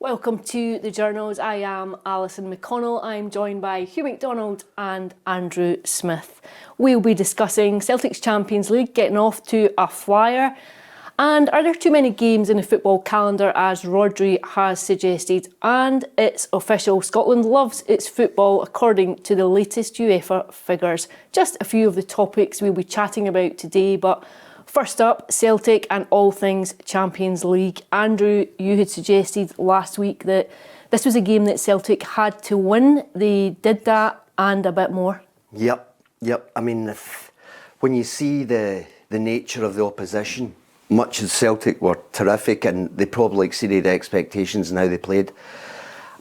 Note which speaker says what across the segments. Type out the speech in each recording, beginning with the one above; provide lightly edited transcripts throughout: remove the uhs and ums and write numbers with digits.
Speaker 1: Welcome to the Journos. I am Alison McConnell. I'm joined by Hugh MacDonald and Andrew Smith. We'll be discussing Celtic's Champions League getting off to a flyer. And are there too many games in the football calendar, as Rodri has suggested? And it's official, Scotland loves its football according to the latest UEFA figures. Just a few of the topics we'll be chatting about today, but first up, Celtic and all things Champions League. Andrew, you had suggested last week that this was a game that Celtic had to win. They did that and a bit more.
Speaker 2: Yep. I mean, when you see the nature of the opposition, much as Celtic were terrific and they probably exceeded expectations in how they played,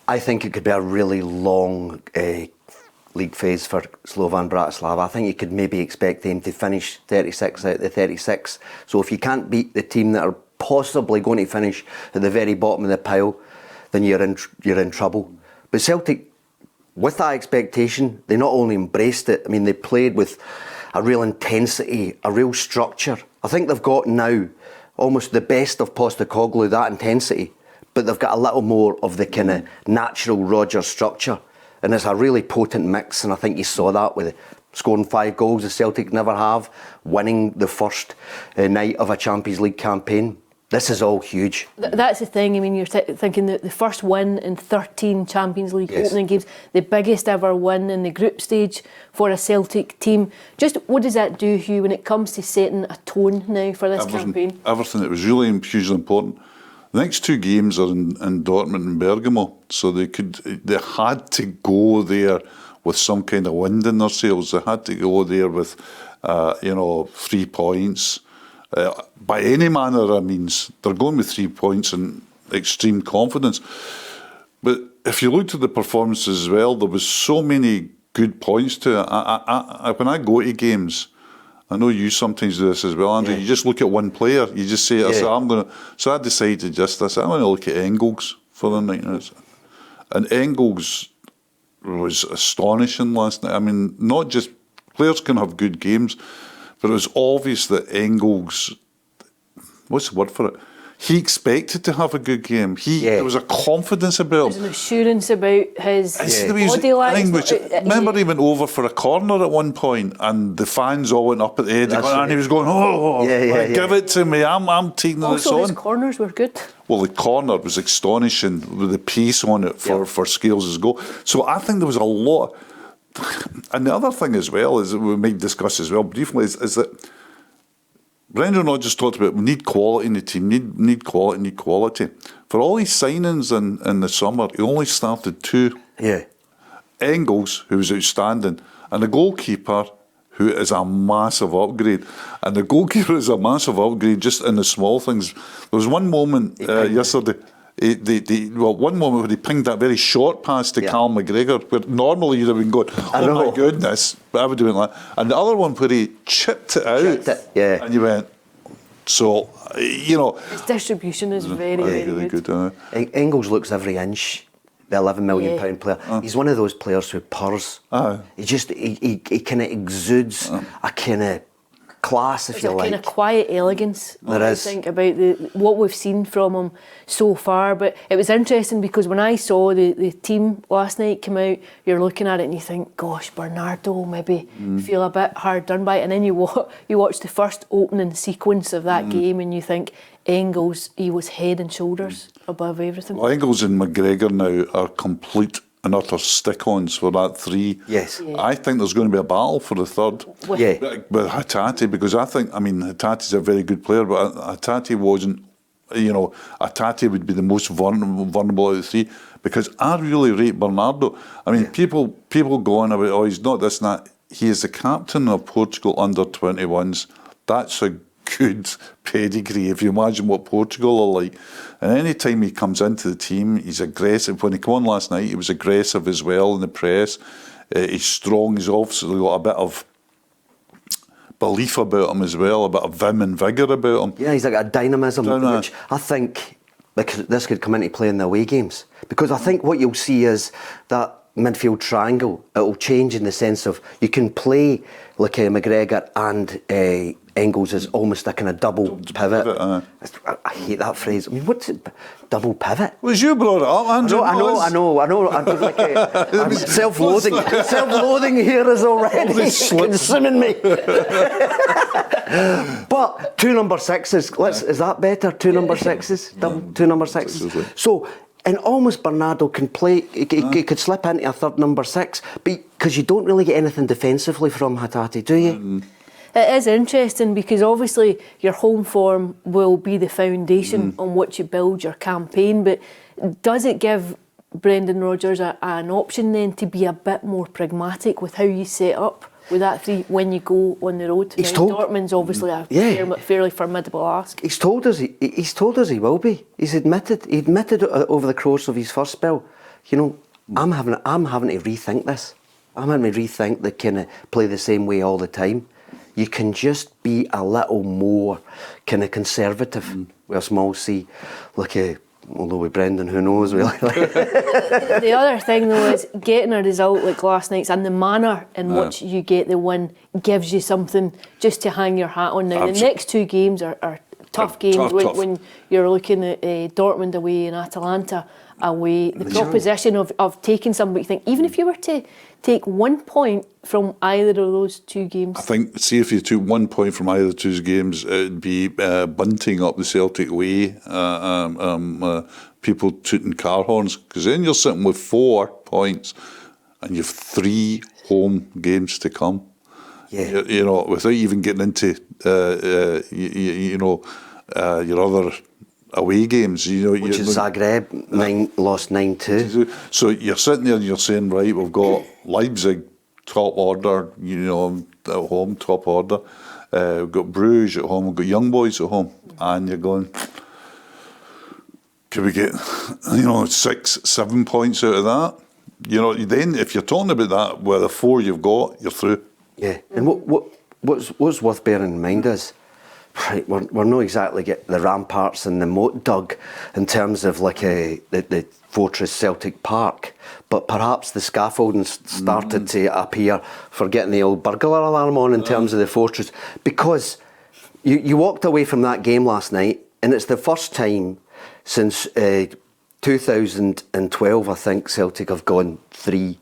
Speaker 2: I think it could be a really long league phase for Slovan Bratislava. I think you could maybe expect them to finish 36 out of the 36. So if you can't beat the team that are possibly going to finish at the very bottom of the pile, then you're in trouble. But Celtic, with that expectation, they not only embraced it, I mean, they played with a real intensity, a real structure. I think they've got now almost the best of Postecoglou, that intensity, but they've got a little more of the kind of natural Rodgers structure. And it's a really potent mix, and I think you saw that with scoring 5 goals the Celtic never have, winning the first night of a Champions League campaign. This is all huge.
Speaker 1: That's the thing. I mean, you're thinking that the first win in 13 Champions League opening games, the biggest ever win in the group stage for a Celtic team. Just what does that do, Hugh, when it comes to setting a tone now for this campaign?
Speaker 3: Everything. It was really hugely important. The next 2 games are in Dortmund and Bergamo, so they had to go there with some kind of wind in their sails. They had to go there with, 3 points. By any manner of means, they're going with 3 points and extreme confidence. But if you looked at the performances as well, there was so many good points to it. When I go to games, I know you sometimes do this as well, Andrew. Yeah. You just look at one player. You just say, So I decided I'm going to look at Engels for the night. And Engels was astonishing last night. I mean, not just players can have good games, but it was obvious that Engels, what's the word for it? He expected to have a good game. There was a confidence about him.
Speaker 1: There's an assurance about his body language.
Speaker 3: Remember he went over for a corner at one point and the fans all went up at the head and he was going, give it to me, I'm taking this on.
Speaker 1: Also his corners were good.
Speaker 3: Well, the corner was astonishing with the pace on it for Scales' goal. So I think there was a lot. And the other thing as well, is that we might discuss as well briefly, is that Brendan Rodgers talked about we need quality in the team, need quality. For all his signings in the summer, he only started 2.
Speaker 2: Yeah.
Speaker 3: Engels, who was outstanding, and the goalkeeper, who is a massive upgrade. And the goalkeeper is a massive upgrade just in the small things. There was one moment yesterday, one moment where he pinged that very short pass to Cal McGregor, where normally you'd have been going, my goodness, but I would do it like that. And the other one where he chipped it out, and you went, so,
Speaker 1: his distribution is very, very good.
Speaker 2: Engels looks every inch the £11 million player. He's one of those players who purrs. He kind of exudes a kind of class, if you like.
Speaker 1: There's a kind of quiet elegance,
Speaker 2: I
Speaker 1: think, about what we've seen from him so far. But it was interesting because when I saw the team last night come out, you're looking at it and you think, gosh, Bernardo maybe feel a bit hard done by it. And then you watch the first opening sequence of that game and you think, Engels, he was head and shoulders above everything.
Speaker 3: Well, Engels and McGregor now are complete and utter stick-ons for that 3.
Speaker 2: Yes.
Speaker 1: Yeah.
Speaker 3: I think there's going to be a battle for the 3rd with Hatate, because Hatate's a very good player, but Hatate wasn't, Hatate would be the most vulnerable out of the 3, because I really rate Bernardo. I mean, people go on about, he's not this and that. He is the captain of Portugal under-21s. That's a good pedigree, if you imagine what Portugal are like. And any time he comes into the team, he's aggressive. When he came on last night, he was aggressive as well in the press. He's strong. He's obviously got a bit of belief about him as well, a bit of vim and vigour about him.
Speaker 2: Yeah, he's like a dynamism, which I think this could come into play in the away games. Because I think what you'll see is that midfield triangle, it'll change in the sense of you can play like McGregor and Engels is almost a kind of double pivot. I hate that phrase. I mean, what's it? Double pivot?
Speaker 3: Well, you brought it up, Andrew.
Speaker 2: I know. I'm like I'm self-loathing. Self-loathing here is already consuming me. But 2 number 6s. Is that better? 2 number 6s? 2 number 6s. So, and almost Bernardo can play. He could slip into a third number 6, because you don't really get anything defensively from Hatate, do you?
Speaker 1: It is interesting because obviously your home form will be the foundation on which you build your campaign, but does it give Brendan Rodgers an option then to be a bit more pragmatic with how you set up with that 3 when you go on the road? Dortmund's obviously a fairly formidable ask.
Speaker 2: He's told us he will be. He admitted over the course of his first spell, I'm having to rethink this. I'm having to rethink the kind of play the same way all the time. You can just be a little more kind of conservative with a small C. Although with Brendan, who knows, really.
Speaker 1: The other thing, though, is getting a result like last night's and the manner in which you get the win gives you something just to hang your hat on. Now, the next 2 games are tough games when you're looking at Dortmund away and Atalanta away. The proposition of taking somebody, you think, even if you were to take 1 point from either of those 2 games.
Speaker 3: I think, see, if you took 1 point from either of 2 games, it'd be bunting up the Celtic way, people tooting car horns, because then you're sitting with 4 points and you've 3 home games to come.
Speaker 2: Yeah.
Speaker 3: Without even getting into, your other away games,
Speaker 2: which is Zagreb, lost 9-2.
Speaker 3: So you're sitting there and you're saying, right, we've got Leipzig, top order, at home, top order. We've got Bruges at home, we've got Young Boys at home, and you're going, can we get 6-7 points out of that? Then if you're talking about that, with the 4 you've got, you're through.
Speaker 2: Yeah, and what's worth bearing in mind is, right, we're not exactly get the ramparts and the moat dug in terms of the Fortress Celtic Park, but perhaps the scaffolding started to appear for getting the old burglar alarm on in terms of the fortress, because you walked away from that game last night and it's the first time since 2012, I think, Celtic have gone three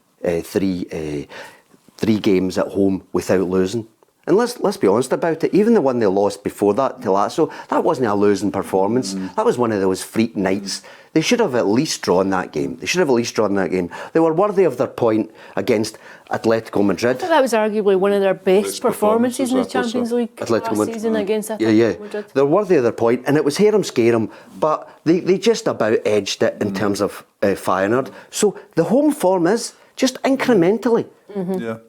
Speaker 2: games at home without losing. And let's be honest about it, even the one they lost before that to Lazio, that wasn't a losing performance. That was one of those freak nights. They should have at least drawn that game. They were worthy of their point against Atletico Madrid.
Speaker 1: I thought that was arguably one of their best performances in the Champions League last season against Atletico Madrid.
Speaker 2: They're worthy of their point, and it was hear 'em, scare 'em, but they just about edged it in terms of Feyenoord. So the home form is just incrementally.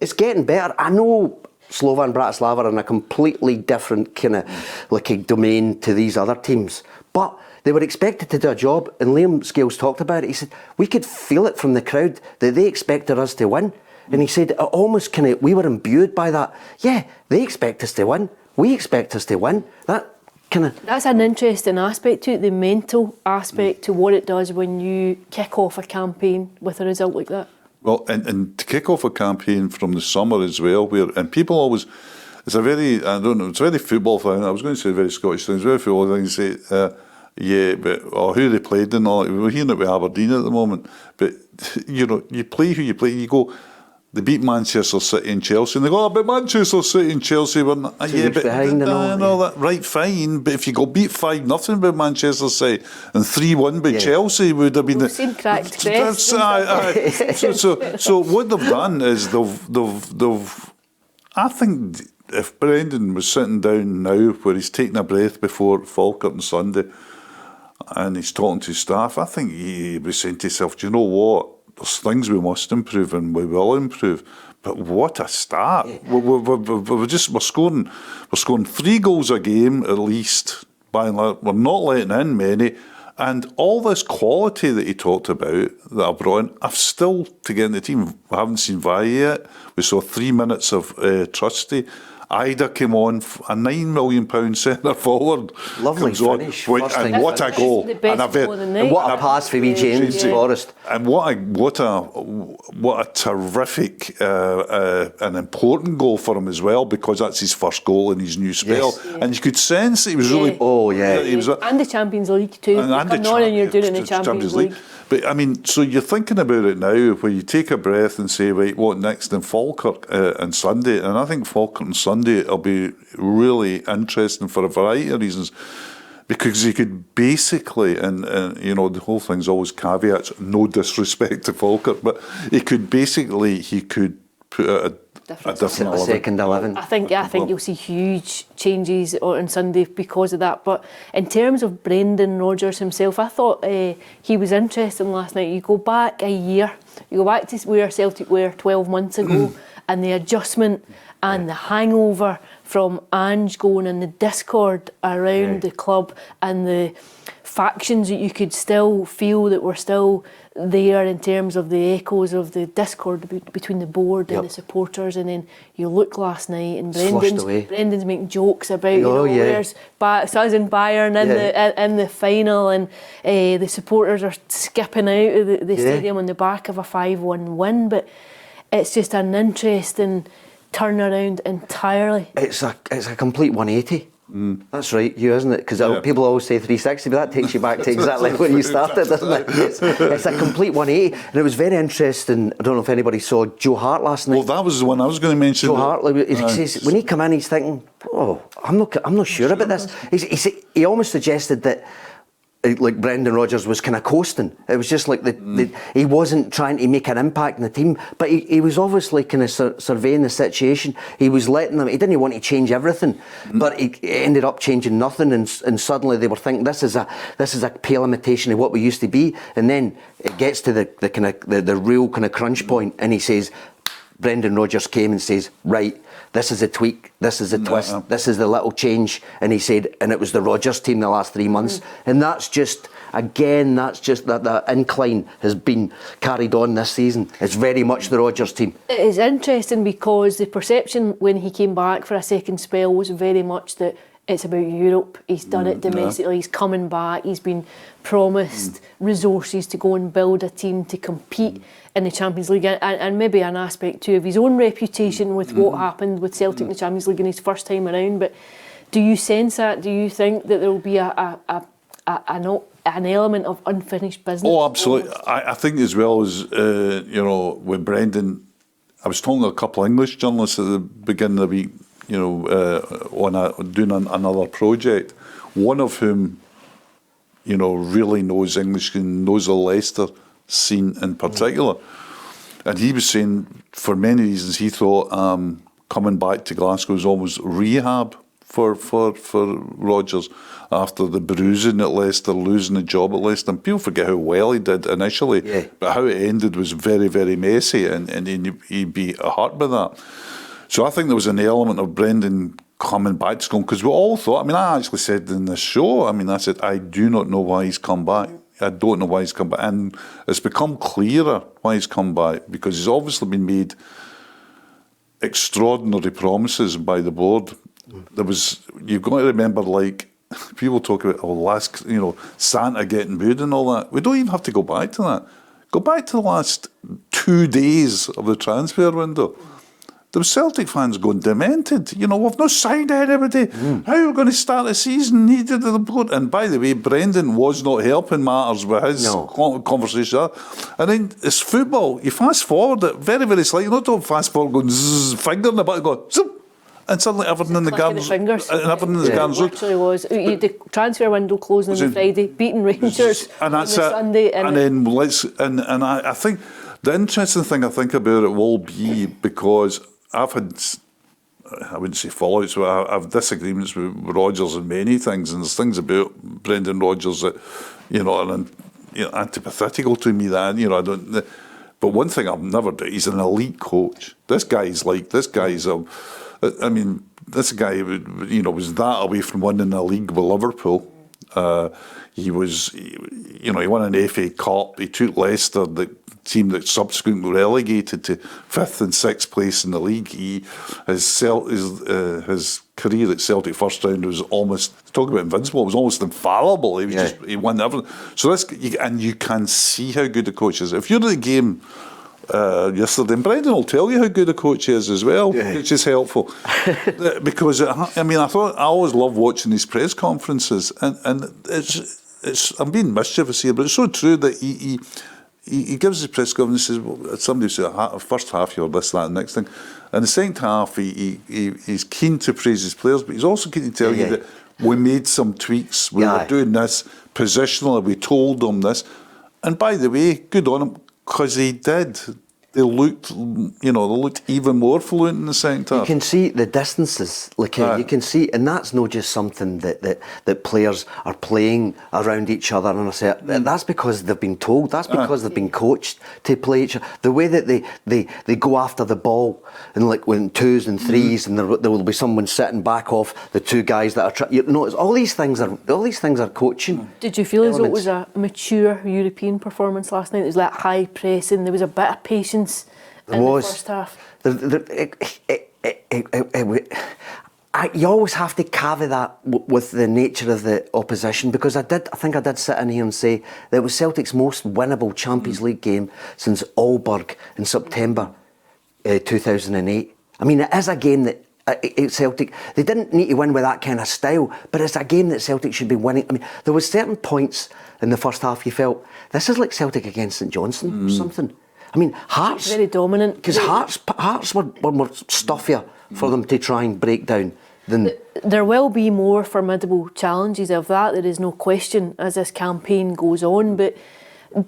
Speaker 2: It's getting better. I know Slovan Bratislava are in a completely different kind of a domain to these other teams, but they were expected to do a job, and Liam Scales talked about it. He said we could feel it from the crowd that they expected us to win, and he said it almost we were imbued by that. Yeah, they expect us to win, we expect us to win. That's
Speaker 1: an interesting aspect to it, the mental aspect to what it does when you kick off a campaign with a result like that.
Speaker 3: Well, and to kick off a campaign from the summer as well, and people always, it's a very football thing. I was going to say a very Scottish thing. It's a very football thing to say, who they played and all. We're hearing it with Aberdeen at the moment. But, you play who you play. You go, they beat Manchester City and Chelsea, and they go, but Manchester City and Chelsea were not, right, fine. But if you go beat 5-0 by Manchester City and 3-1 by Chelsea, would have been
Speaker 1: We've seen cracked crests.
Speaker 3: So what they've done is they've. I think if Brendan was sitting down now, where he's taking a breath before Falkirk on Sunday, and he's talking to his staff, I think he was saying to himself, do you know what? There's things we must improve and we will improve. But what a start! We're scoring 3 goals a game at least. By and large, we're not letting in many, and all this quality that he talked about that I brought in, I've still to get in the team. We haven't seen Valle yet. We saw 3 minutes of Trusty. Ida came on, a £9 million centre forward.
Speaker 2: Lovely
Speaker 3: comes on.
Speaker 2: finish,
Speaker 3: Wait,
Speaker 2: first
Speaker 3: and
Speaker 2: time
Speaker 3: what a
Speaker 2: finish.
Speaker 3: goal!
Speaker 1: The best
Speaker 3: And
Speaker 1: goal of the night.
Speaker 2: And what a pass for wee James Forrest.
Speaker 3: And what a terrific an important goal for him as well, because that's his first goal in his new spell.
Speaker 2: Yes.
Speaker 1: Yeah.
Speaker 3: And you could sense he was really.
Speaker 2: Oh, yeah.
Speaker 3: He was,
Speaker 1: And the Champions League too.
Speaker 3: and
Speaker 1: You come on and you're doing it in the Champions League.
Speaker 3: But I mean, so you're thinking about it now, where you take a breath and say, right, what next in Falkirk on Sunday? And I think Falkirk on Sunday will be really interesting for a variety of reasons, because he could basically, and you know, the whole thing's always caveats, no disrespect to Falkirk, but he could put out a different
Speaker 2: A
Speaker 3: 11.
Speaker 2: second 11.
Speaker 1: I think you'll see huge changes on Sunday because of that. But in terms of Brendan Rodgers himself, I thought he was interesting last night. You go back a year, you go back to where Celtic were 12 months ago, and the adjustment and the hangover from Ange going and the discord around the club and the factions that you could still feel that were still there in terms of the echoes of the discord between the board and the supporters. And then you look last night and Brendan's making jokes about where's us and Bayern in the final, and the supporters are skipping out of the stadium on the back of a 5-1 win. But it's just an interesting turnaround entirely.
Speaker 2: It's a complete 180. That's right, Hugh, isn't it? Because people always say 360, but that takes you back to exactly where you started, doesn't it? It's a complete 180. And it was very interesting. I don't know if anybody saw Joe Hart last night.
Speaker 3: Well, that was the one I was going to mention.
Speaker 2: Joe Hart, he says, when he came in, he's thinking, I'm not sure about this. He almost suggested that like Brendan Rodgers was kind of coasting. It was just like he wasn't trying to make an impact in the team, but he was obviously kind of surveying the situation. He was letting them. He didn't want to change everything, but he ended up changing nothing. And suddenly they were thinking this is a pale imitation of what we used to be. And then it gets to the real kind of crunch point, and he says, Brendan Rodgers came and says, right, this is a tweak, this is a twist, this is the little change. And he said, and it was the Rodgers team the last 3 months. And that's just that incline has been carried on this season. It's very much the Rodgers team.
Speaker 1: It is interesting because the perception when he came back for a second spell was very much that it's about Europe. He's done it domestically. He's coming back. He's been promised resources to go and build a team to compete in the Champions League, and maybe an aspect too of his own reputation with what happened with Celtic in the Champions League in his first time around. But do you sense that? Do you think that there will be an element of unfinished business?
Speaker 3: Oh, absolutely. I think as well as with Brendan, I was talking to a couple of English journalists at the beginning of the week, doing another project, one of whom, really knows English and knows the Leicester scene in particular. And he was saying, for many reasons, he thought coming back to Glasgow was almost rehab for Rodgers after the bruising at Leicester, losing the job at Leicester. And people forget how well he did initially, but how it ended was very, very messy, and he'd be hurt by that. So I think there was an element of Brendan coming back to Scotland, because we all thought, I actually said in the show, I said, I do not know why he's come back. I don't know why he's come back. And it's become clearer why he's come back, because he's obviously been made extraordinary promises by the board. You've got to remember, like, people talk about, Santa getting booed and all that. We don't even have to go back to that. Go back to the last 2 days of the transfer window. There were Celtic fans going demented. We've not signed anybody. How are we going to start the season? Needed the board. And by the way, Brendan was not helping matters with his conversation. And then it's football. You fast forward it very, very slightly. You don't fast forward going zzz, finger in the butt, go zoop, and suddenly everything in the gardens.
Speaker 1: It actually was. The transfer window closing on the Friday, beating Rangers
Speaker 3: and that's
Speaker 1: on the Sunday.
Speaker 3: And I think the interesting thing I think about it will be, because I've had, I wouldn't say fallouts, but I've disagreements with Rodgers on many things, and there's things about Brendan Rodgers that, are antithetical to me. That I don't. But one thing I've never done, he's an elite coach. This guy was that away from winning a league with Liverpool. He won an FA Cup. He took Leicester, team that subsequently relegated to 5th and 6th place in the league. His career at Celtic first round was almost, talk about invincible, it was almost infallible. He was he won everything. So and you can see how good the coach is. If you're at the game yesterday, and Brendan will tell you how good a coach is as well, which is helpful. Because I always love watching these press conferences, and it's I'm being mischievous here, but it's so true that he gives his press conference and says, well, somebody said, first half you're this, that, and next thing. And the second half, he's keen to praise his players, but he's also keen to tell you that we made some tweaks, we were doing this, positionally, we told them this. And by the way, good on him, because he did. They looked even more fluent in the second half.
Speaker 2: You can see the distances, you can see, and that's not just something that players are playing around each other. And I say that's because they've been told. That's because they've been coached to play each other. The way that they go after the ball, and like when 2s and 3s, and there will be someone sitting back off the 2 guys that are. All these things are coaching.
Speaker 1: Did you feel as though it was a mature European performance last night? It was like high pressing. There was a bit of patience. The first half. You always have to caveat that with the nature of the opposition, because I think I did sit in here and say that it was Celtic's most winnable Champions League game since Aalborg in September 2008. I mean, it is a game that Celtic, they didn't need to win with that kind of style, but it's a game that Celtic should be winning. I mean, there was certain points in the first half you felt, this is like Celtic against St Johnstone or something. I mean, Hearts... Very dominant.
Speaker 2: Because Hearts were more stuffier for them to try and break down than...
Speaker 1: There will be more formidable challenges of that, there is no question, as this campaign goes on, but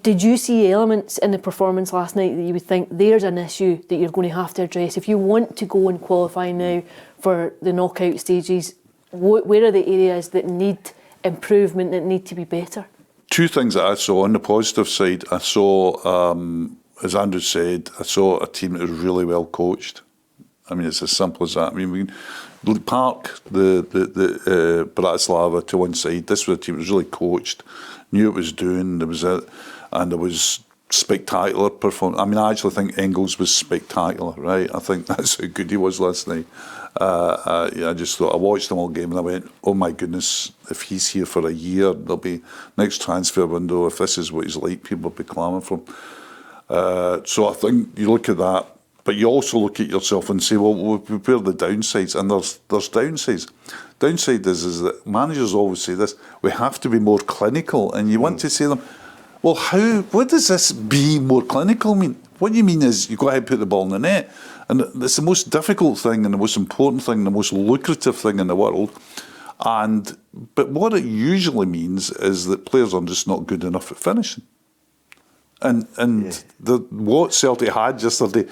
Speaker 1: did you see elements in the performance last night that you would think there's an issue that you're going to have to address? If you want to go and qualify now for the knockout stages, where are the areas that need improvement, that need to be better?
Speaker 3: 2 things that I saw. On the positive side, I saw... as Andrew said, I saw a team that was really well coached. I mean, it's as simple as that. I mean, we can park the Bratislava to one side. This was a team that was really coached, knew what it was doing. There was spectacular performance. I mean, I actually think Engels was spectacular, right? I think that's how good he was last night. I just thought, I watched them all game and I went, oh my goodness, if he's here for a year, there'll be next transfer window, if this is what he's like, people will be clamouring for him. So I think you look at that, but you also look at yourself and say, well, where are the downsides? And there's downsides. Downside is that managers always say this, we have to be more clinical, and you want to say to them, well, what does this be more clinical mean? What you mean is you've got to put the ball in the net, and it's the most difficult thing and the most important thing, the most lucrative thing in the world. But what it usually means is that players are just not good enough at finishing. What Celtic had yesterday,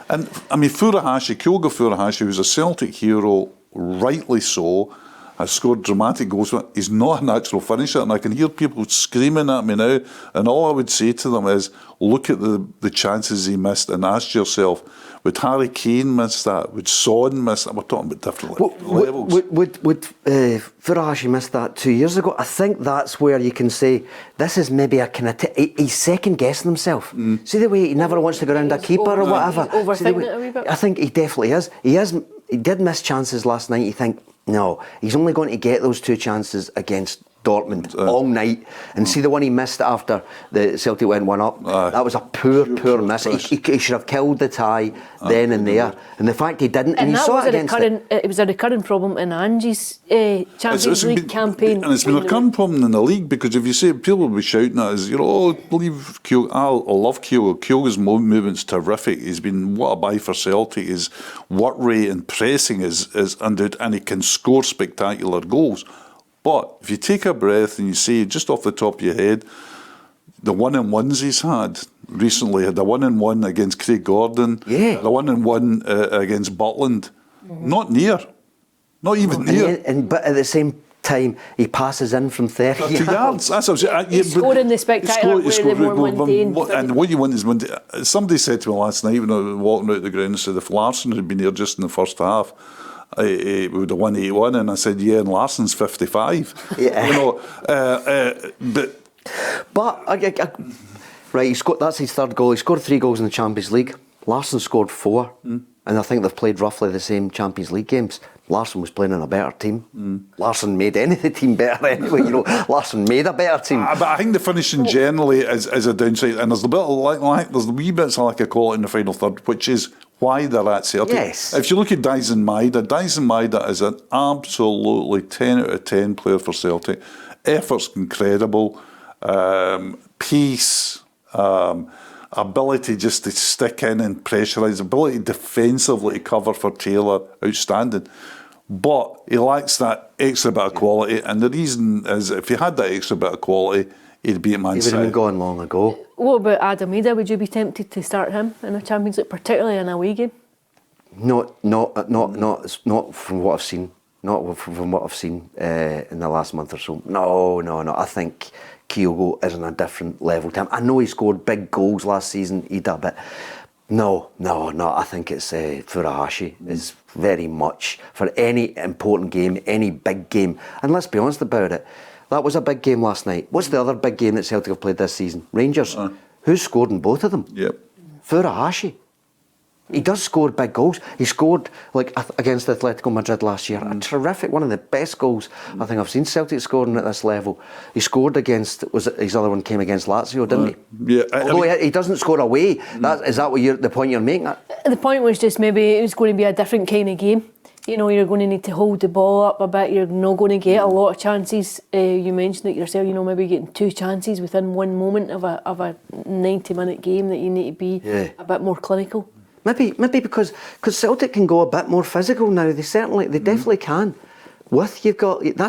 Speaker 3: and I mean Kyogo Furuhashi, who's a Celtic hero, rightly so, has scored dramatic goals. He's not a natural finisher, and I can hear people screaming at me now, and all I would say to them is, look at the chances he missed and ask yourself, would Harry Kane miss that? Would Son miss that? We're talking about different levels.
Speaker 2: Would Furuhashi miss that 2 years ago? I think that's where you can say, this is maybe a kind of... he's second-guessing himself. See the way he never wants to go around a keeper or whatever?
Speaker 1: Overthinking it a wee bit?
Speaker 2: I think he definitely is. He did miss chances last night. You think, no, he's only going to get those 2 chances against Dortmund all night, and see the one he missed after the Celtic went 1 up. That was a poor miss. He should have killed the tie then and there. And the fact he didn't, and you saw it against
Speaker 1: it was a recurring problem in Angie's Champions League campaign.
Speaker 3: And it's been a recurring problem in the league, because if you say, people will be shouting at us, leave Kyogo. I love Kyogo. Kyogo's movement's terrific. He's been what a buy for Celtic. His work rate and pressing is undid, and he can score spectacular goals. But if you take a breath and you say, just off the top of your head, the 1-on-1s he's had recently, had a 1-on-1 against Craig Gordon, a 1-on-1 against Butland. Not even near.
Speaker 2: But at the same time, he passes in from 30
Speaker 3: yards. That's what I'm saying.
Speaker 1: He scored in the spectacular way, the more mundane.
Speaker 3: And what you want is, somebody said to me last night when I was walking out the ground, and said, if Larsson had been here just in the first half, we would have won 8-1, and I said, and Larsson's 55.
Speaker 2: Yeah.
Speaker 3: But
Speaker 2: Right, that's his third goal. He scored 3 goals in the Champions League. Larsson scored 4. And I think they've played roughly the same Champions League games. Larsson was playing in a better team. Larsson made any of the team better anyway. Larsson made a better team.
Speaker 3: But I think the finishing generally is a downside, and there's a bit of there's wee bits of lack of quality in the final third, which is why they're at Celtic.
Speaker 2: Yes.
Speaker 3: If you look at Dyson Maeda is an absolutely 10 out of 10 player for Celtic. Effort's incredible. Pace. Ability just to stick in and pressurise, ability defensively to cover for Taylor, outstanding. But he lacks that extra bit of quality, and the reason is if he had that extra bit of quality, he'd be at Man City.
Speaker 2: He would have been gone long ago.
Speaker 1: What about Adam Maeda? Would you be tempted to start him in a Champions League, particularly in a away game?
Speaker 2: Not from what I've seen. Not from what I've seen in the last month or so. No. I think Kyogo is on a different level to him. I know he scored big goals last season, Ida, but no. I think it's Furuhashi is very much for any important game, any big game. And let's be honest about it, that was a big game last night. What's the other big game that Celtic have played this season? Rangers. Who scored in both of them?
Speaker 3: Yep.
Speaker 2: Furuhashi. He does score big goals. He scored against Atletico Madrid last year. A terrific, one of the best goals I think I've seen Celtic scoring at this level. He scored against, his other one came against Lazio, didn't he?
Speaker 3: Yeah.
Speaker 2: Although he doesn't score away. Is that what the point you're making?
Speaker 1: The point was just maybe it was going to be a different kind of game. You're going to need to hold the ball up a bit. You're not going to get a lot of chances. You mentioned it yourself. Maybe getting 2 chances within one moment of a 90-minute game that you need to be a bit more clinical.
Speaker 2: Maybe because Celtic can go a bit more physical now. They definitely can. That's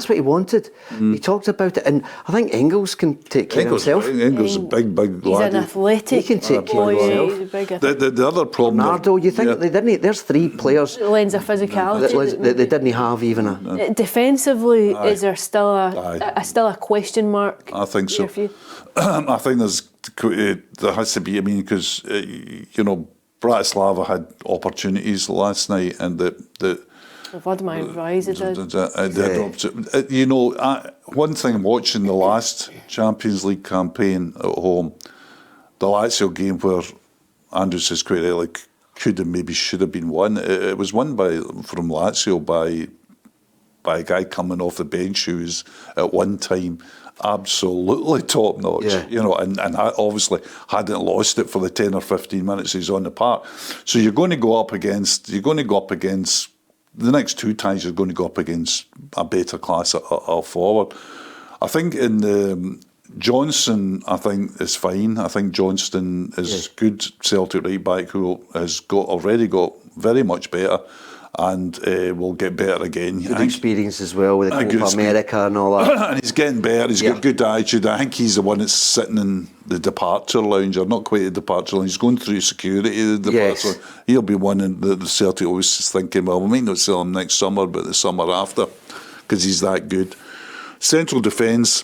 Speaker 2: what he wanted. He talked about it, and I think Engels can take care of himself.
Speaker 3: Engels is a big lad.
Speaker 1: He's an athletic.
Speaker 2: He can take care of himself.
Speaker 3: The other problem.
Speaker 2: Bernardo, you think they didn't? There's 3 players.
Speaker 1: Lens of physicality.
Speaker 2: They didn't have even a.
Speaker 1: Defensively, is there still a question mark?
Speaker 3: I think so. I think there has to be. I mean, because Bratislava had opportunities last night, and
Speaker 1: Vladimir Rise
Speaker 3: one thing watching the last Champions League campaign at home, the Lazio game where Andrew says quite rightly should have been won. It was won from Lazio by a guy coming off the bench who was at one time absolutely top notch, and obviously hadn't lost it for the 10 or 15 minutes he's on the park. So you're going to go up against the next 2 ties. You're going to go up against a better class of forward. I think in the Johnson, I think is fine. I think Johnston is good Celtic right back who has already got very much better. And will get better again.
Speaker 2: Good experience as well with the Copa America and all that.
Speaker 3: And he's getting better. He's got good attitude. I think he's the one that's sitting in the departure lounge, or not quite the departure lounge. He's going through security. The departure. He'll be one in the Celtic always thinking, well, we might not sell him next summer, but the summer after, because he's that good. Central defence,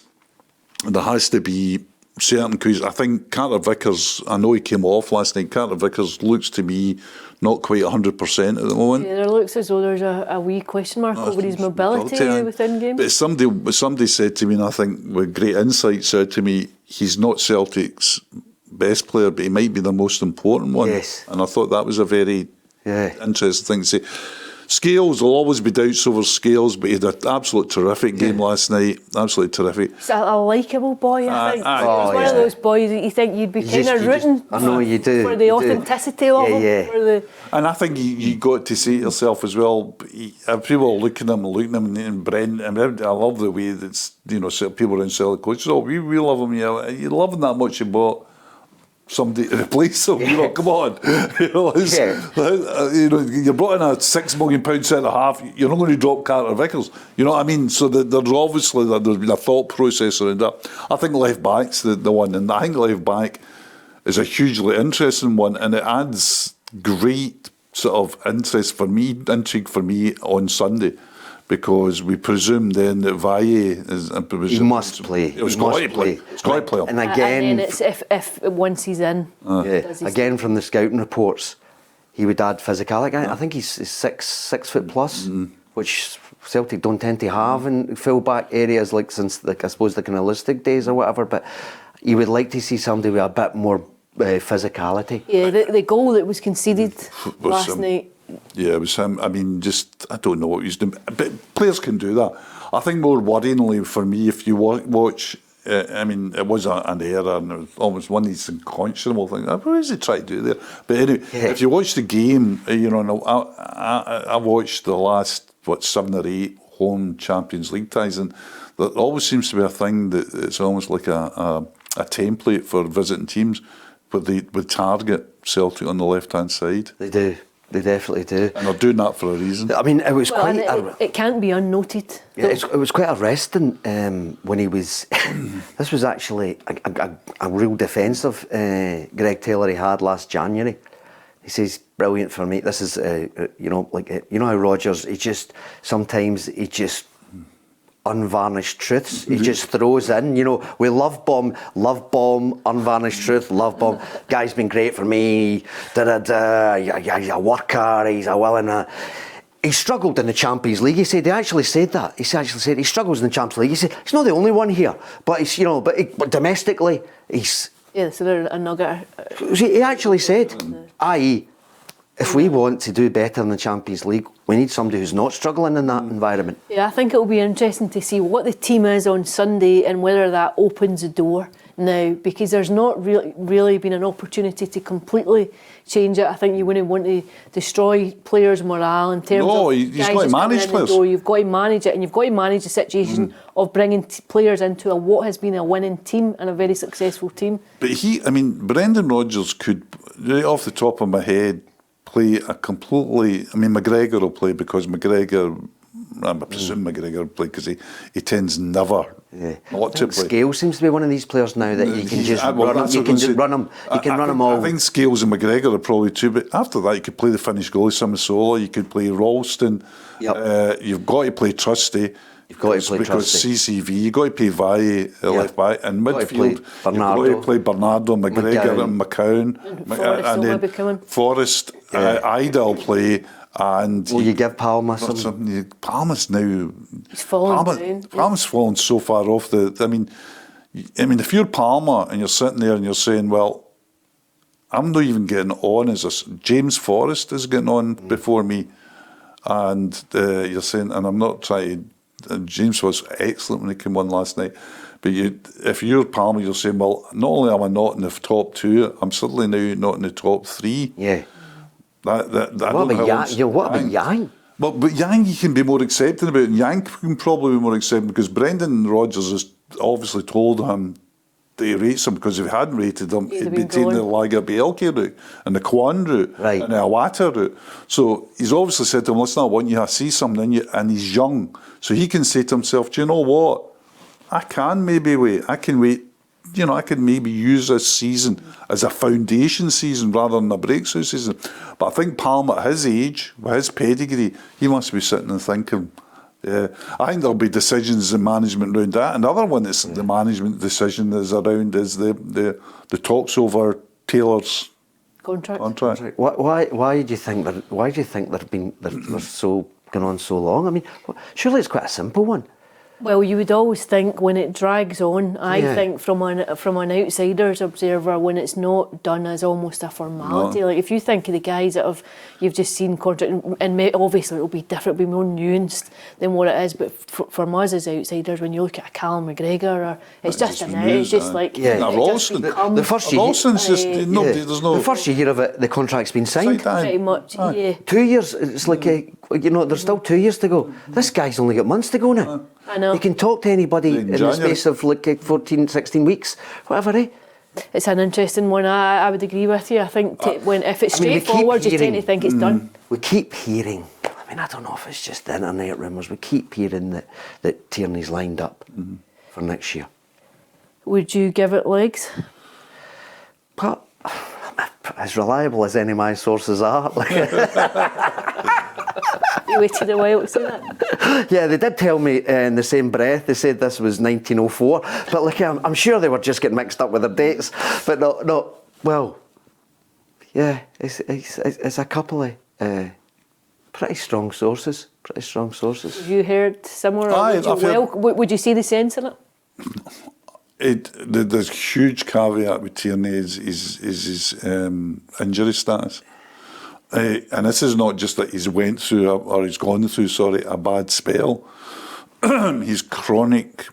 Speaker 3: there has to be certain questions. I think Carter Vickers, I know he came off last night. Carter Vickers looks to me not quite 100% at the moment.
Speaker 1: Yeah, there looks as though there's a wee question mark over his mobility within game.
Speaker 3: But somebody said to me, and I think with great insight said to me, he's not Celtic's best player, but he might be the most important one.
Speaker 2: Yes.
Speaker 3: And I thought that was a very interesting thing to say. Scales, will always be doubts over Scales, but he had an absolute terrific game last night. Absolutely terrific.
Speaker 1: He's a likeable boy, I think. He's one of those boys that you think you'd be kind of rooting for the authenticity level.
Speaker 2: Yeah.
Speaker 3: And I think you got to see it yourself as well. People are looking at him and Brendan. I love the way that's, people around Celtic coaches, we love him. You love him that much you bought somebody to replace him. Come on. You brought in a £6 million centre half. You're not going to drop Carter Vickers. You know what I mean? So there's obviously there's been a thought process around that. I think left back's the one, and I think left back is a hugely interesting one, and it adds great sort of intrigue for me on Sunday. Because we presume then that Valle
Speaker 2: he must play.
Speaker 3: He's got to play.
Speaker 2: And again,
Speaker 1: and then it's if once he's in.
Speaker 2: Again, from the scouting reports, he would add physicality. I think he's 6 foot plus, which Celtic don't tend to have in full back areas since I suppose the kind of Lustig days or whatever. But you would like to see somebody with a bit more physicality.
Speaker 1: Yeah, the goal that was conceded last night.
Speaker 3: Yeah, it was him. I mean, just, I don't know what he's doing. But players can do that. I think more worryingly for me, if you watch, I mean, it was an error and it was almost one of these unconscionable things. What is he trying to do there? But anyway, if you watch the game, you know, I watched the last, 7 or 8 home Champions League ties, and there always seems to be a thing that it's almost like a template for visiting teams, but they would target Celtic on the left-hand side.
Speaker 2: They do. They definitely do.
Speaker 3: And they're doing that for a reason.
Speaker 2: I mean, it was
Speaker 1: it can't be unnoted.
Speaker 2: Yeah, it was quite arresting when he was... This was actually a real defensive Greg Taylor he had last January. He says, brilliant for me. This is, you know how Rodgers, sometimes he just unvarnished truths. He just throws in, you know, we love bomb, unvarnished truth, love bomb. Guy's been great for me. He's a worker. He's a willing. He struggled in the Champions League. He actually said that. He said he struggles in the Champions League. He said he's not the only one here, but he's, you know, but domestically he's.
Speaker 1: Yeah, so they're a nugget.
Speaker 2: He actually said, i.e., if we want to do better in the Champions League, we need somebody who's not struggling in that environment.
Speaker 1: Yeah, I think it'll be interesting to see what the team is on Sunday and whether that opens the door now, because there's not really been an opportunity to completely change it. I think you wouldn't want to destroy players' morale in terms of
Speaker 3: he's
Speaker 1: guys
Speaker 3: got to
Speaker 1: just coming
Speaker 3: manage
Speaker 1: in
Speaker 3: players.
Speaker 1: the door. You've got to manage it, and you've got to manage the situation of bringing players into what has been a winning team and a very successful team.
Speaker 3: But Brendan Rodgers could, right off the top of my head, play a completely... I mean, McGregor will play because McGregor... I presume McGregor will play because he tends never not to play.
Speaker 2: Scales seems to be one of these players now that you can just run him. You can just run him. You can run him all.
Speaker 3: I think Scales and McGregor are probably two, but after that you could play the Finnish goalie Samasola, you could play Ralston.
Speaker 2: Yep.
Speaker 3: You've got to play Trusty.
Speaker 2: You've got to play
Speaker 3: because
Speaker 2: Trusty.
Speaker 3: CCV, you've got to play Valle left back, and midfield you've got to play Bernardo, McGregor and McCown.
Speaker 1: Forrest
Speaker 3: Ida will play. And
Speaker 2: will you give Palma some?
Speaker 3: Palma's now...
Speaker 1: He's fallen down.
Speaker 3: Palma's fallen so far off the... I mean, if you're Palma and you're sitting there and you're saying, well, I'm not even getting on as a... James Forrest is getting on before me. And you're saying, and I'm not trying to... James was excellent when he came on last night. But if you're Palma, you're saying, well, not only am I not in the top 2, I'm certainly now not in the top 3.
Speaker 2: Yeah.
Speaker 3: What about
Speaker 2: Yang?
Speaker 3: But Yang you can be more accepting about. Yang can probably be more accepting because Brendan Rodgers has obviously told him that he rates him, because if he hadn't rated him, he'd be taking the Lager Bielke route and the Kwan route and the Awata route. So he's obviously said to him, listen, I want you to see something in you, and he's young. So he can say to himself, do you know what? I can maybe wait. I can wait. You know, I could maybe use this season as a foundation season rather than a breakthrough season. But I think Palma, at his age, with his pedigree, he must be sitting and thinking, I think there'll be decisions in management around that. Another one that's the management decision is around is the talks over Taylor's contract.
Speaker 2: Why do you think they're so going on so long? I mean, surely it's quite a simple one.
Speaker 1: Well, you would always think when it drags on, I think from an outsider's observer, when it's not done as almost a formality. No. Like if you think of the guys that you've just seen contract, and obviously it'll be different, it'll be more nuanced than what it is. But from us as outsiders, when you look at a Callum McGregor, or it's just it's just like
Speaker 3: Ralston.
Speaker 2: The first you
Speaker 3: Ralston's just nobody. There's no.
Speaker 2: The first you hear of it, the contract's been signed.
Speaker 1: Pretty much. Yeah.
Speaker 2: 2 years. It's like there's still 2 years to go. This guy's only got months to go now.
Speaker 1: I know.
Speaker 2: You can talk to anybody in the space of like 14, 16 weeks, whatever,
Speaker 1: It's an interesting one. I would agree with you. I think if it's straightforward, you tend to think it's done.
Speaker 2: We keep hearing, I mean, I don't know if it's just the internet rumours, we keep hearing that Tierney's lined up for next year.
Speaker 1: Would you give it legs?
Speaker 2: But as reliable as any of my sources are.
Speaker 1: You waited a while to say that.
Speaker 2: Yeah, they did tell me in the same breath. They said this was 1904, but I'm sure they were just getting mixed up with their dates. But no. Well, yeah, it's a couple of pretty strong sources.
Speaker 1: Have you heard similar? Would you see the sense in it?
Speaker 3: The huge caveat with Tierney is his injury status. And this is not just that he's went through or he's gone through, a bad spell. He's chronic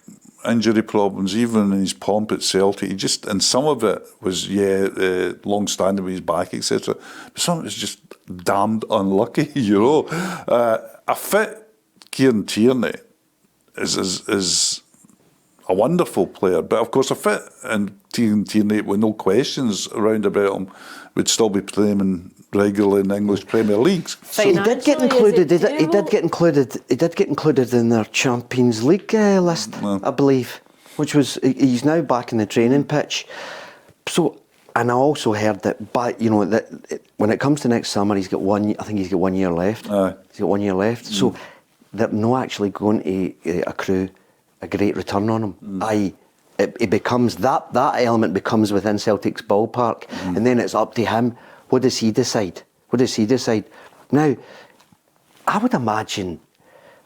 Speaker 3: injury problems, even in his pomp at Celtic. And some of it was, long-standing with his back, etc. But some of it was just damned unlucky, A fit Kieran Tierney is a wonderful player, but of course a fit and Kieran Tierney with no questions around about him would still be playing regularly in the English Premier League.
Speaker 2: So he did get included. He did get included in their Champions League list, I believe, which was he's now back in the training pitch. So, and I also heard that, that when it comes to next summer, he's got 1 year. I think he's got 1 year left. He's got 1 year left. So they're not actually going to accrue a great return on him. It becomes that element becomes within Celtic's ballpark, and then it's up to him. What does he decide? Now, I would imagine,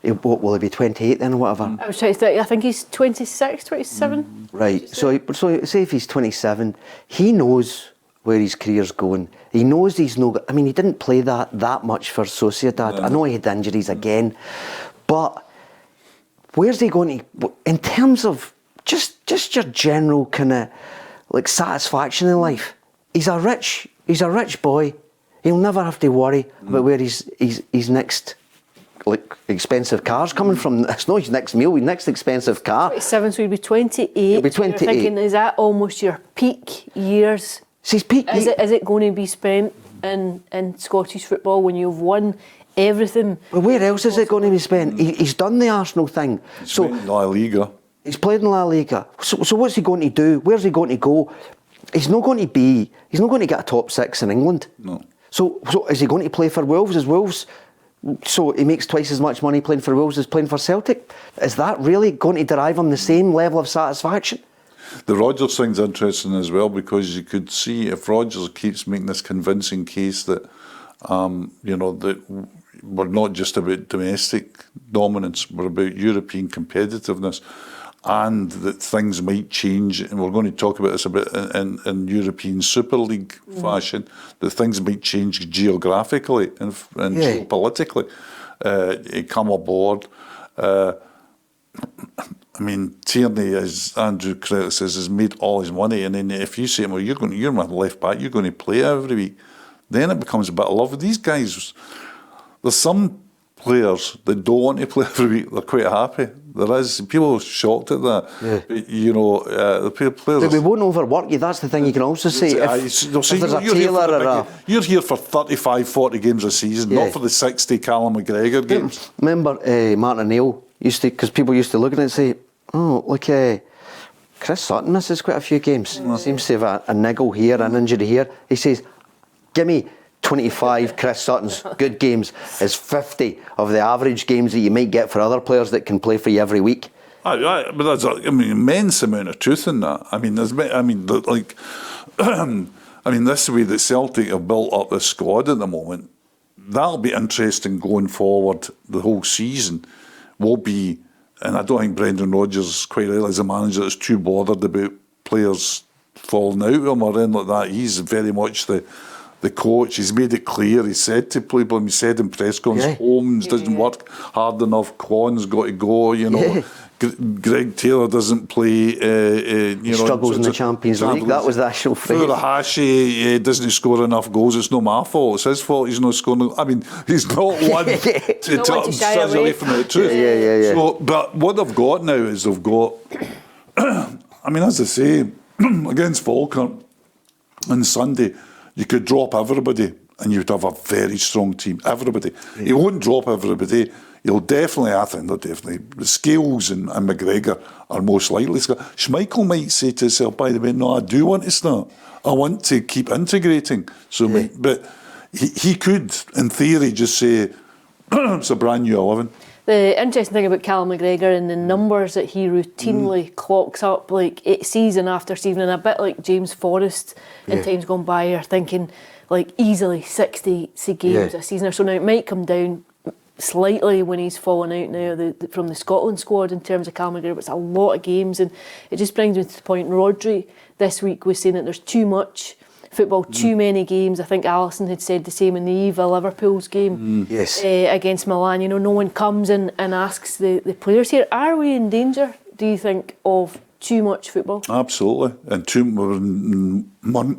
Speaker 2: what will he be, 28 then or whatever?
Speaker 1: I was trying to think, I think he's 26, 27.
Speaker 2: Right, so say if he's 27, he knows where his career's going. He knows he's no... I mean, he didn't play that much for Sociedad. I know he had injuries again, but where's he going to... In terms of just your general kind of like satisfaction in life, he's a rich boy. He'll never have to worry about where his next like expensive car's coming from. It's not his next meal, his next expensive car.
Speaker 1: 27, so he'll be 28.
Speaker 2: He'll be 28.
Speaker 1: You're thinking, is that almost your peak years?
Speaker 2: It's his peak.
Speaker 1: Is it going to be spent in Scottish football when you've won everything?
Speaker 2: Well, where else is it going to be spent? He's done the Arsenal thing.
Speaker 3: He's played in La Liga.
Speaker 2: He's played in La Liga. So what's he going to do? Where's he going to go? He's not going to get a top six in England.
Speaker 3: No.
Speaker 2: So is he going to play for Wolves? Is Wolves... So he makes twice as much money playing for Wolves as playing for Celtic? Is that really going to derive him the same level of satisfaction?
Speaker 3: The Rodgers thing's interesting as well, because you could see if Rodgers keeps making this convincing case that, that we're not just about domestic dominance, we're about European competitiveness, and that things might change, and we're going to talk about this a bit in European Super League fashion, that things might change geographically and geopolitically. Come aboard. I mean, Tierney, as Andrew Crowley says, has made all his money, and then if you say, well, you're my left back, you're going to play every week, then it becomes a bit of love. These guys, there's some players that don't want to play every week, they're quite happy. There is. People are shocked at that. Yeah. But, the players...
Speaker 2: But we won't overwork you, that's the thing you can also say. If there's a Taylor or a...
Speaker 3: You're here for 35, 40 games a season, not for the 60 Callum McGregor games.
Speaker 2: Remember Martin O'Neill because people used to look at it and say, oh, look, Chris Sutton misses quite a few games. Seems to have a niggle here, an injury here. He says, give me 25 Chris Sutton's good games is 50 of the average games that you might get for other players that can play for you every week.
Speaker 3: But that's immense amount of truth in that. This way that Celtic have built up this squad at the moment, that'll be interesting going forward. The whole season will be, and I don't think Brendan Rodgers quite really is a manager that's too bothered about players falling out of him or anything like that. He's very much the coach. He's made it clear. He said to people, he said in press conference, Holmes doesn't work hard enough. Quan's got to go. Greg Taylor doesn't play. He
Speaker 2: struggles in the Champions League. That was the actual phrase.
Speaker 3: Furuhashi doesn't score enough goals. It's not my fault. It's his fault. He's not scoring. I mean, he's not one to shy away from the truth.
Speaker 2: Yeah.
Speaker 3: So, but what they've got now is they've got. As I say, against Falkirk on Sunday, you could drop everybody and you'd have a very strong team. Everybody. He won't drop everybody. He'll definitely, the Scales and McGregor are most likely. Schmeichel might say to himself, by the way, no, I do want to start. I want to keep integrating. But he could, in theory, just say, it's a brand new 11.
Speaker 1: The interesting thing about Callum McGregor and the numbers that he routinely clocks up, like season after season, and a bit like James Forrest in times gone by, are thinking like easily 60 games a season or so. Now it might come down slightly when he's fallen out now from the Scotland squad in terms of Cal McGregor. It's a lot of games, and it just brings me to the point. Rodri this week was saying that there's too much football, too many games. I think Alison had said the same in the eve of Liverpool's game against Milan. You know, no one comes and asks the players here, are we in danger, do you think, of too much football?
Speaker 3: Absolutely. And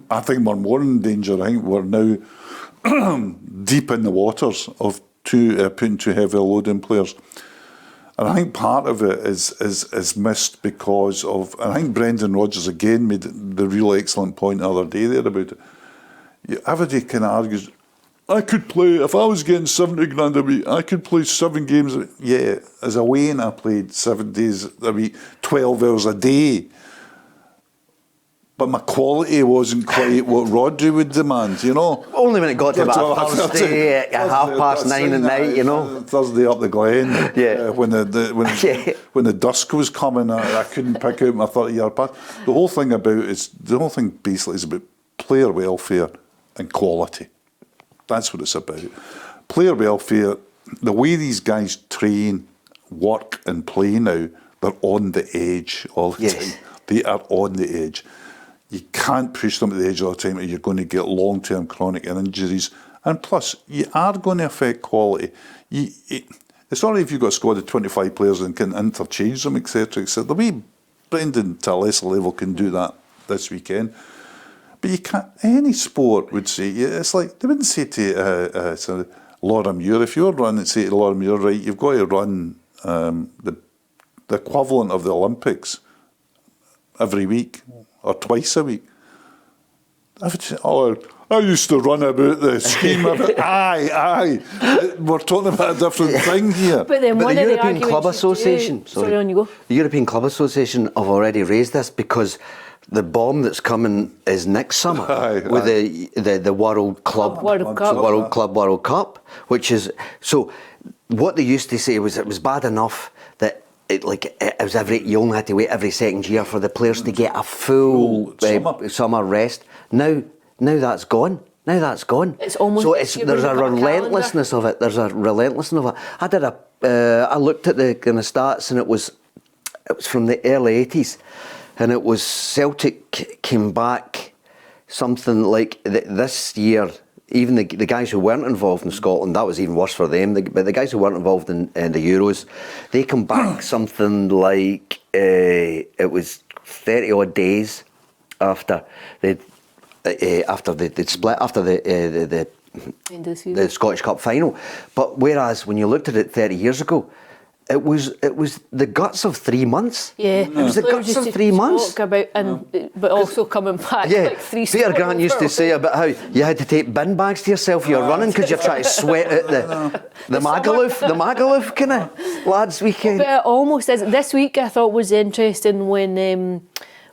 Speaker 3: I think we're more in danger. I think we're now deep in the waters of putting too heavy a load in players. And I think part of it is missed because of, and I think Brendan Rodgers again made the real excellent point the other day there about it. Everybody kind of argues, I could play, if I was getting 70 grand a week, I could play 7 games. Yeah, as a Wayne, I played 7 days a week, 12 hours a day. But my quality wasn't quite what Rodri would demand, you know.
Speaker 2: Only when it got to about Thursday at 9:30 at night, you know.
Speaker 3: Thursday up the Glen. When the dusk was coming, I couldn't pick out my 30-yard pass. The whole thing basically is about player welfare and quality. That's what it's about. Player welfare, the way these guys train, work and play now, they're on the edge all the time. They are on the edge. You can't push them to the edge all the time or you're going to get long-term chronic injuries. And plus, you are going to affect quality. It's not if you've got a squad of 25 players and can interchange them, etc., etc. The way Brendan to a lesser level can do that this weekend. But you can't, any sport would say, it's like, they wouldn't say to Laura Muir, if you were running, say to Laura Muir, right, you've got to run the equivalent of the Olympics every week or twice a week. I would say, I used to run about the scheme of it. Aye. We're talking about a different thing here.
Speaker 1: But then
Speaker 2: the European Club Association,
Speaker 1: sorry, on you go.
Speaker 2: The European Club Association have already raised this because the bomb that's coming is next summer with the World Cup, which is so. What they used to say was it was bad enough that it was you only had to wait every second year for the players to get a full summer rest. Now that's gone. It's almost there's a relentlessness of it. I looked at the kind of stats and it was from the early 80s. And it was Celtic came back something like this year. Even the guys who weren't involved in Scotland, that was even worse for them. But the guys who weren't involved in the Euros, they come back something like it was 30 odd days after they'd split after the Scottish Cup final. But whereas when you looked at it 30 years ago. It was the guts of 3 months. Yeah, it was the guts of 3 months.
Speaker 1: But also coming back like 3
Speaker 2: Peter Grant used to say about how you had to take bin bags to yourself. You're running because you're trying to sweat out the Magaluf kind of lads weekend.
Speaker 1: But it almost is. This week I thought was interesting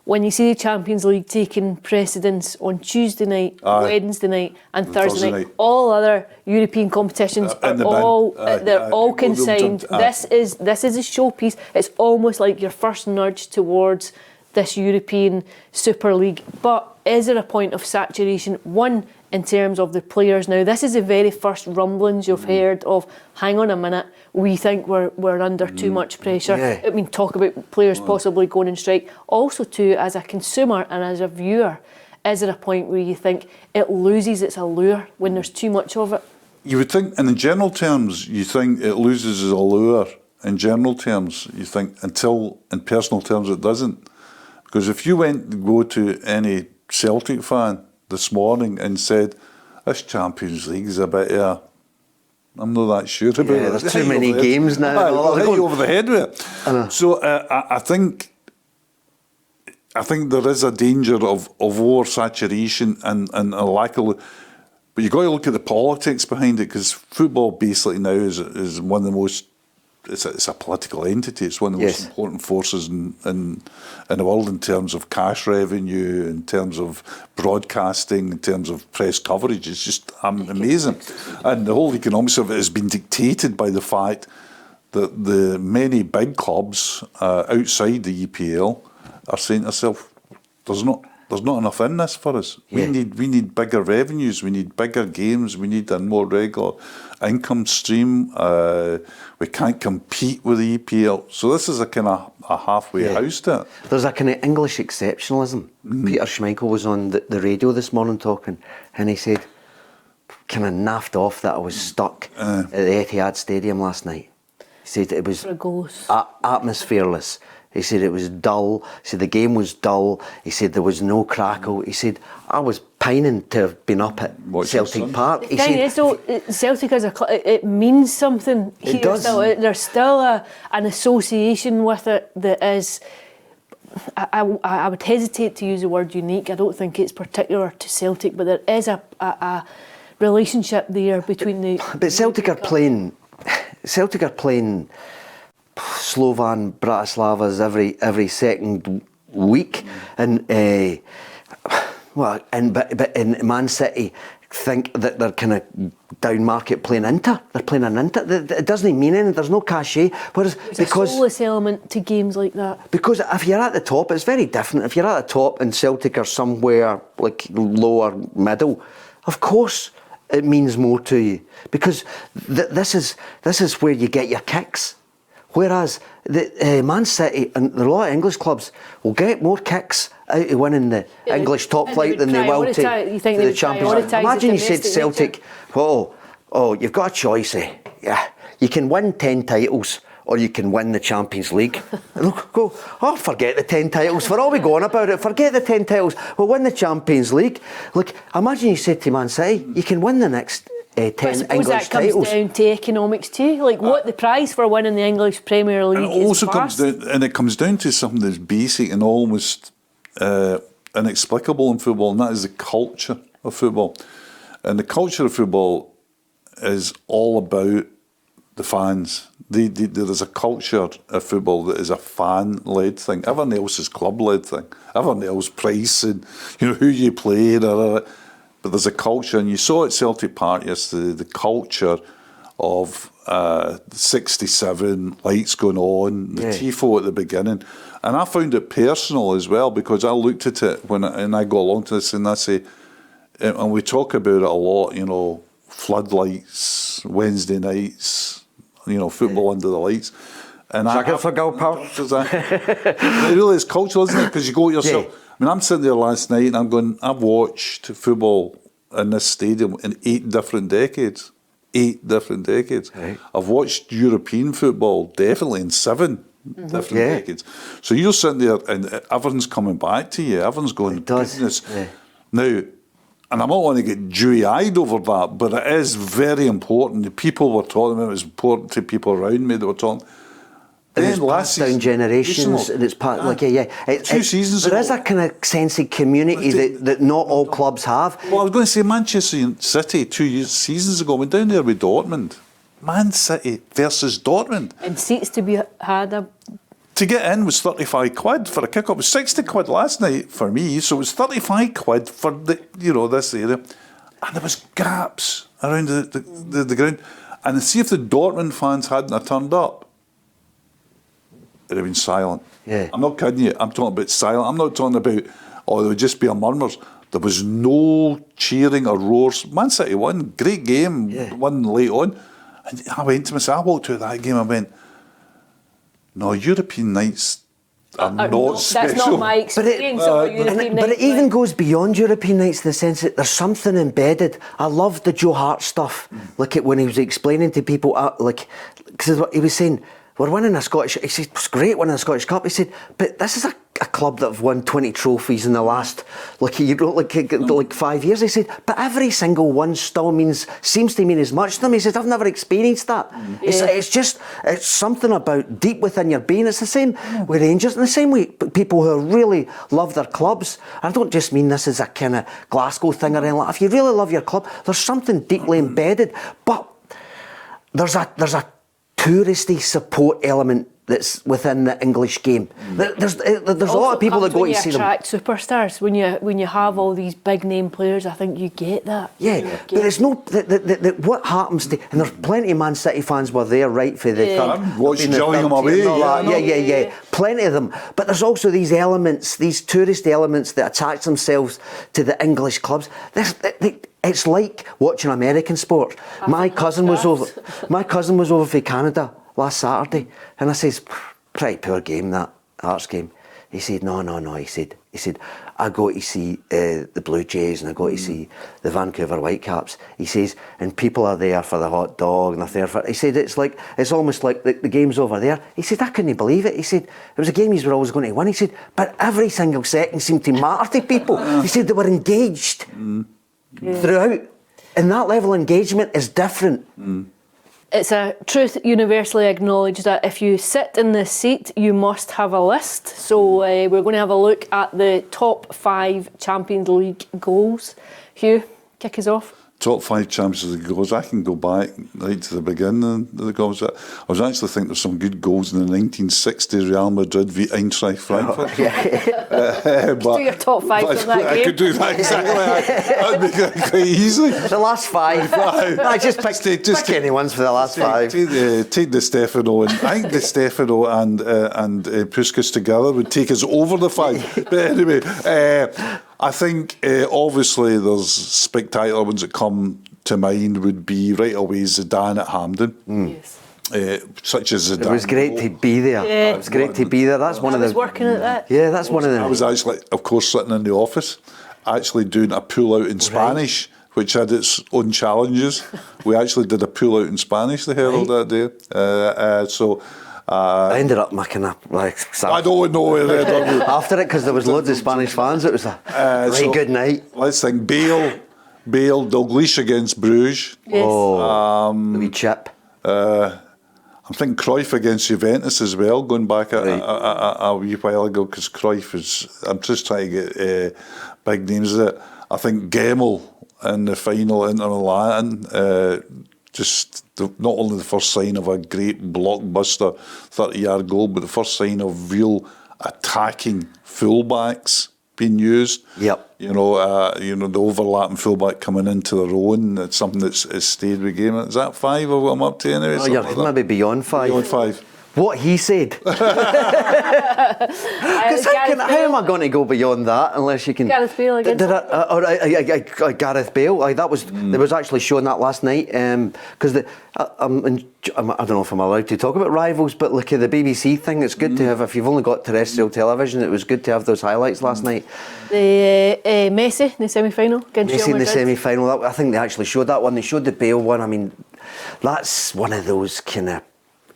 Speaker 1: when you see the Champions League taking precedence on Tuesday night, Wednesday night and Thursday night. All other European competitions are all consigned. This is a showpiece. It's almost like your first nudge towards this European Super League. But is there a point of saturation? One, in terms of the players now. This is the very first rumblings you've heard of, hang on a minute, we think we're under too much pressure. I mean, talk about players possibly going on strike. Also too, as a consumer and as a viewer, is there a point where you think it loses its allure when there's too much of it?
Speaker 3: You would think, and in general terms, you think it loses its allure. In general terms, you think, until in personal terms it doesn't. Because if you go to any Celtic fan this morning and said, this Champions League is a bit I'm not that sure about it.
Speaker 2: There's too many games now.
Speaker 3: They're over the head with it. So I think there is a danger of oversaturation and a lack of. But you've got to look at the politics behind it, because football basically now is one of the most. It's a political entity. It's one of the most important forces in the world in terms of cash revenue, in terms of broadcasting, in terms of press coverage. It's just amazing. And the whole economics of it has been dictated by the fact that the many big clubs outside the EPL are saying to themselves, there's there's not enough in this for us.
Speaker 2: Yeah.
Speaker 3: We need bigger revenues. We need bigger games. We need a more regular income stream. We can't compete with the EPL. So this is a kind of a halfway house to it.
Speaker 2: There's a kind of English exceptionalism. Peter Schmeichel was on the radio this morning talking, and he said, kind of naffed off that I was stuck at the Etihad Stadium last night. He said it was atmosphereless. He said it was dull. He said the game was dull. He said there was no crackle. He said I was pining to have been up at Celtic Park.
Speaker 1: The thing is, though, Celtic as a club, it means something here.
Speaker 2: It does.
Speaker 1: There's still an association with it that is. I would hesitate to use the word unique. I don't think it's particular to Celtic, but there is a relationship there between the.
Speaker 2: But Celtic are playing Slovan Bratislavas every second week, and but in Man City think that they're kind of down market playing Inter. They're playing an Inter. It doesn't mean anything. There's no cachet. Whereas
Speaker 1: There's a soulless element to games like that.
Speaker 2: Because if you're at the top, it's very different. If you're at the top and Celtic are somewhere like lower middle, of course it means more to you, because this is where you get your kicks. Whereas the Man City and a lot of English clubs will get more kicks out of winning the English top flight than they will to the Champions League. Imagine you said to Celtic, oh, you've got a choice. Yeah, you can win 10 titles or you can win the Champions League. And go, forget the 10 titles. For all we go on about it, forget the 10 titles. We'll win the Champions League. Look, imagine you said to Man City, you can win the next 10 English titles.
Speaker 1: That comes down to economics too. Like what the price for winning the English Premier League
Speaker 3: and it also
Speaker 1: is
Speaker 3: comes down to something that's basic and almost inexplicable in football, and that is the culture of football. And the culture of football is all about the fans. There is a culture of football that is a fan-led thing. Everything else is club-led thing. Everything else price and who you play. But there's a culture, and you saw at Celtic Park yesterday the culture of 67 lights going on, the tifo at the beginning, and I found it personal as well, because I looked at it and I go along to this and I say, and we talk about it a lot, floodlights, Wednesday nights, football under the lights. And
Speaker 2: for goal, pal.
Speaker 3: It really is cultural, isn't it? Because you go to yourself. Yeah. I mean, I'm sitting there last night and I'm going, I've watched football in this stadium in 8 different decades. 8 different decades. Right. I've watched European football definitely in 7 different decades. So you're sitting there and everyone's coming back to you. Everyone's going, goodness. Yeah. Now, and I'm not want to get dewy-eyed over that, but it is very important. The people were talking about it was important to people around me that were talking.
Speaker 2: And it's passed down generations, and it's part
Speaker 3: 2 seasons ago.
Speaker 2: There is a kind of sense of community that not all clubs have.
Speaker 3: Well, I was going to say Manchester City 2 seasons ago went down there with Dortmund. Man City versus Dortmund.
Speaker 1: And seats to be had.
Speaker 3: To get in was 35 quid for a kick-up. It was 60 quid last night for me, so it was 35 quid for this area. And there was gaps around the ground. And see if the Dortmund fans hadn't turned up, it'd have been silent.
Speaker 2: Yeah.
Speaker 3: I'm not kidding you. I'm talking about silent. I'm not talking about, there would just be a murmurs. There was no cheering or roars. Man City won. Great game. Won late on. And I went to myself, I walked out of that game and went, no, European nights are not special.
Speaker 1: That's not my experience of European nights.
Speaker 2: But it even goes beyond European nights in the sense that there's something embedded. I love the Joe Hart stuff. Look at when he was explaining to people, because he was saying, we're winning a Scottish. He said, it's great winning a Scottish Cup. He said, but this is a club that have won 20 trophies in the last, like 5 years. He said, but every single one still seems to mean as much to them. He said, I've never experienced that. It's something about deep within your being. It's the same with Rangers, in the same way people who really love their clubs. I don't just mean this as a kind of Glasgow thing or anything like that. If you really love your club, there's something deeply embedded. But there's a touristy support element that's within the English game. There's a lot of people that go to see them.
Speaker 1: Attract superstars when you have all these big name players. I think you get that.
Speaker 2: Yeah, but there's no what happens to, and there's plenty of Man City fans were there right for the third.
Speaker 3: Watch Gillingham away.
Speaker 2: Yeah. Plenty of them. But there's also these elements, these tourist elements that attach themselves to the English clubs. It's like watching American sport. My cousin was over for Canada last Saturday, and I says, pretty poor game, that Hearts game. He said, no. He said, I go to see the Blue Jays and I go to see the Vancouver Whitecaps. He says, and people are there for the hot dog and they're there for. He said, it's almost like the game's over there. He said, I couldn't believe it. He said, it was a game you were always going to win. He said, but every single second seemed to matter to people. He said they were engaged throughout, and that level of engagement is different.
Speaker 1: It's a truth universally acknowledged that if you sit in the seat, you must have a list. So we're going to have a look at the top 5 Champions League goals. Hugh, kick us off.
Speaker 3: Top 5 Champions League goals. I can go back right to the beginning of the goals. I was actually thinking there's some good goals in the 1960 Real Madrid v Eintracht Frankfurt.
Speaker 1: Do your top 5 from that game.
Speaker 3: I could do that exactly. That'd make it quite easy.
Speaker 2: The last 5. I just pick any ones for the last 5.
Speaker 3: Take Di Stefano, and I think Di Stefano and Puskas together would take us over the 5. But anyway. I think obviously there's spectacular ones that come to mind would be right away Zidane at Hampden.
Speaker 1: Yes.
Speaker 3: Such as Zidane.
Speaker 2: It was great to be there.
Speaker 1: Yeah.
Speaker 2: It was great to be there. That's one of the.
Speaker 1: I was working at that.
Speaker 2: Yeah, that's one of the.
Speaker 3: I was actually, of course, sitting in the office, actually doing a pull out in Spanish, which had its own challenges. We actually did a pull out in Spanish, the Herald, that day.
Speaker 2: I ended up making up like.
Speaker 3: I don't know where they done it.
Speaker 2: After it, because there was loads of Spanish fans, it was a very good night.
Speaker 3: Let's think Bale, Dalglish against Bruges.
Speaker 1: Yes.
Speaker 2: The wee chip.
Speaker 3: I'm thinking Cruyff against Juventus as well, going back a wee while ago, because Cruyff is. I'm just trying to get big names of it. I think Gemmell in the final Inter Milan. Not only the first sign of a great blockbuster 30-yard goal, but the first sign of real attacking fullbacks being used.
Speaker 2: Yep.
Speaker 3: The overlapping fullback coming into their own. It's something that's stayed with the game. Is that 5 or what I'm up to anyway?
Speaker 2: Oh, you're maybe beyond 5.
Speaker 3: Beyond 5.
Speaker 2: What he said. Because how am I going to go beyond that unless you can?
Speaker 1: Gareth Bale again.
Speaker 2: Gareth Bale. That was. They was actually showing that last night. Because I don't know if I'm allowed to talk about rivals, but look at the BBC thing. It's good to have. If you've only got terrestrial television, it was good to have those highlights last night.
Speaker 1: The Messi in the semi-final against Real
Speaker 2: Messi in the
Speaker 1: Madrid.
Speaker 2: semi-final. I think they actually showed that one. They showed the Bale one. I mean, that's one of those kind of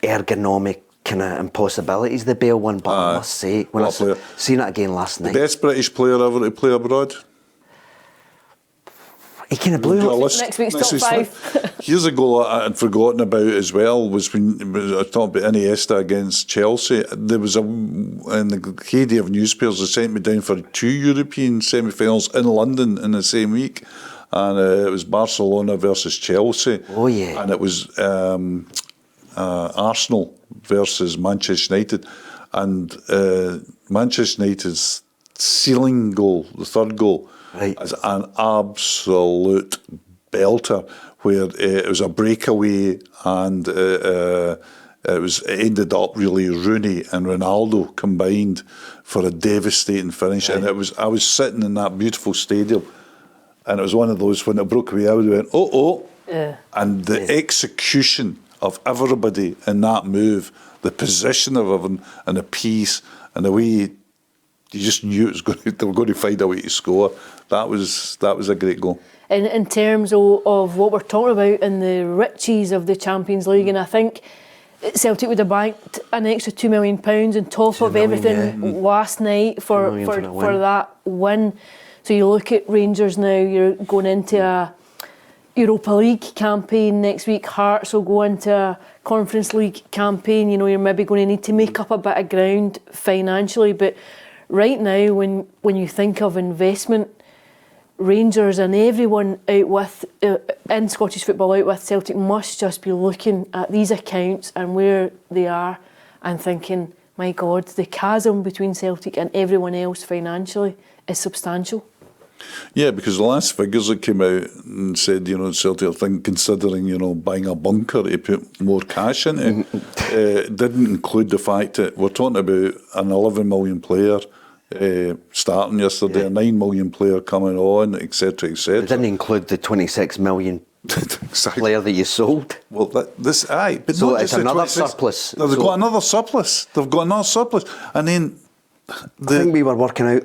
Speaker 2: ergonomic kind of impossibilities, the Bale one, but I must say, when I seen it again last night.
Speaker 3: The best British player ever to play abroad?
Speaker 2: He kind of blew
Speaker 1: it. Next week's top 5.
Speaker 3: Here's a goal I had forgotten about as well, was when I talked about Iniesta against Chelsea. There was in the heyday of newspapers, they sent me down for 2 European semi-finals in London in the same week. And it was Barcelona versus Chelsea.
Speaker 2: Oh, yeah.
Speaker 3: And it was Arsenal versus Manchester United, and Manchester United's ceiling goal, the third goal, is an absolute belter, where it was a breakaway, and it ended up really Rooney and Ronaldo combined for a devastating finish. And I was sitting in that beautiful stadium, and it was one of those, when it broke away, I would have went, and the execution of everybody in that move, the position of everyone, and the pace, and the way you just knew they were going to find a way to score. That was a great goal.
Speaker 1: In terms of what we're talking about in the riches of the Champions League, and I think Celtic would have banked an extra £2 million on top of everything last night for that win. So you look at Rangers now, you're going into a Europa League campaign next week. Hearts will go into a Conference League campaign. You're maybe going to need to make up a bit of ground financially, but right now when you think of investment, Rangers and everyone out with in Scottish football out with Celtic must just be looking at these accounts and where they are and thinking, my God, the chasm between Celtic and everyone else financially is substantial.
Speaker 3: Yeah, because the last figures that came out and said, Celtic, I think, considering, buying a bunker to put more cash into, didn't include the fact that we're talking about an 11 million player starting yesterday, a 9 million player coming on, etc., etc.
Speaker 2: It didn't include the 26 million player that you sold.
Speaker 3: Well, but
Speaker 2: so
Speaker 3: not
Speaker 2: it's
Speaker 3: just the
Speaker 2: another
Speaker 3: 26.
Speaker 2: surplus.
Speaker 3: They've got another surplus. They've got another surplus, and then.
Speaker 2: I think we were working out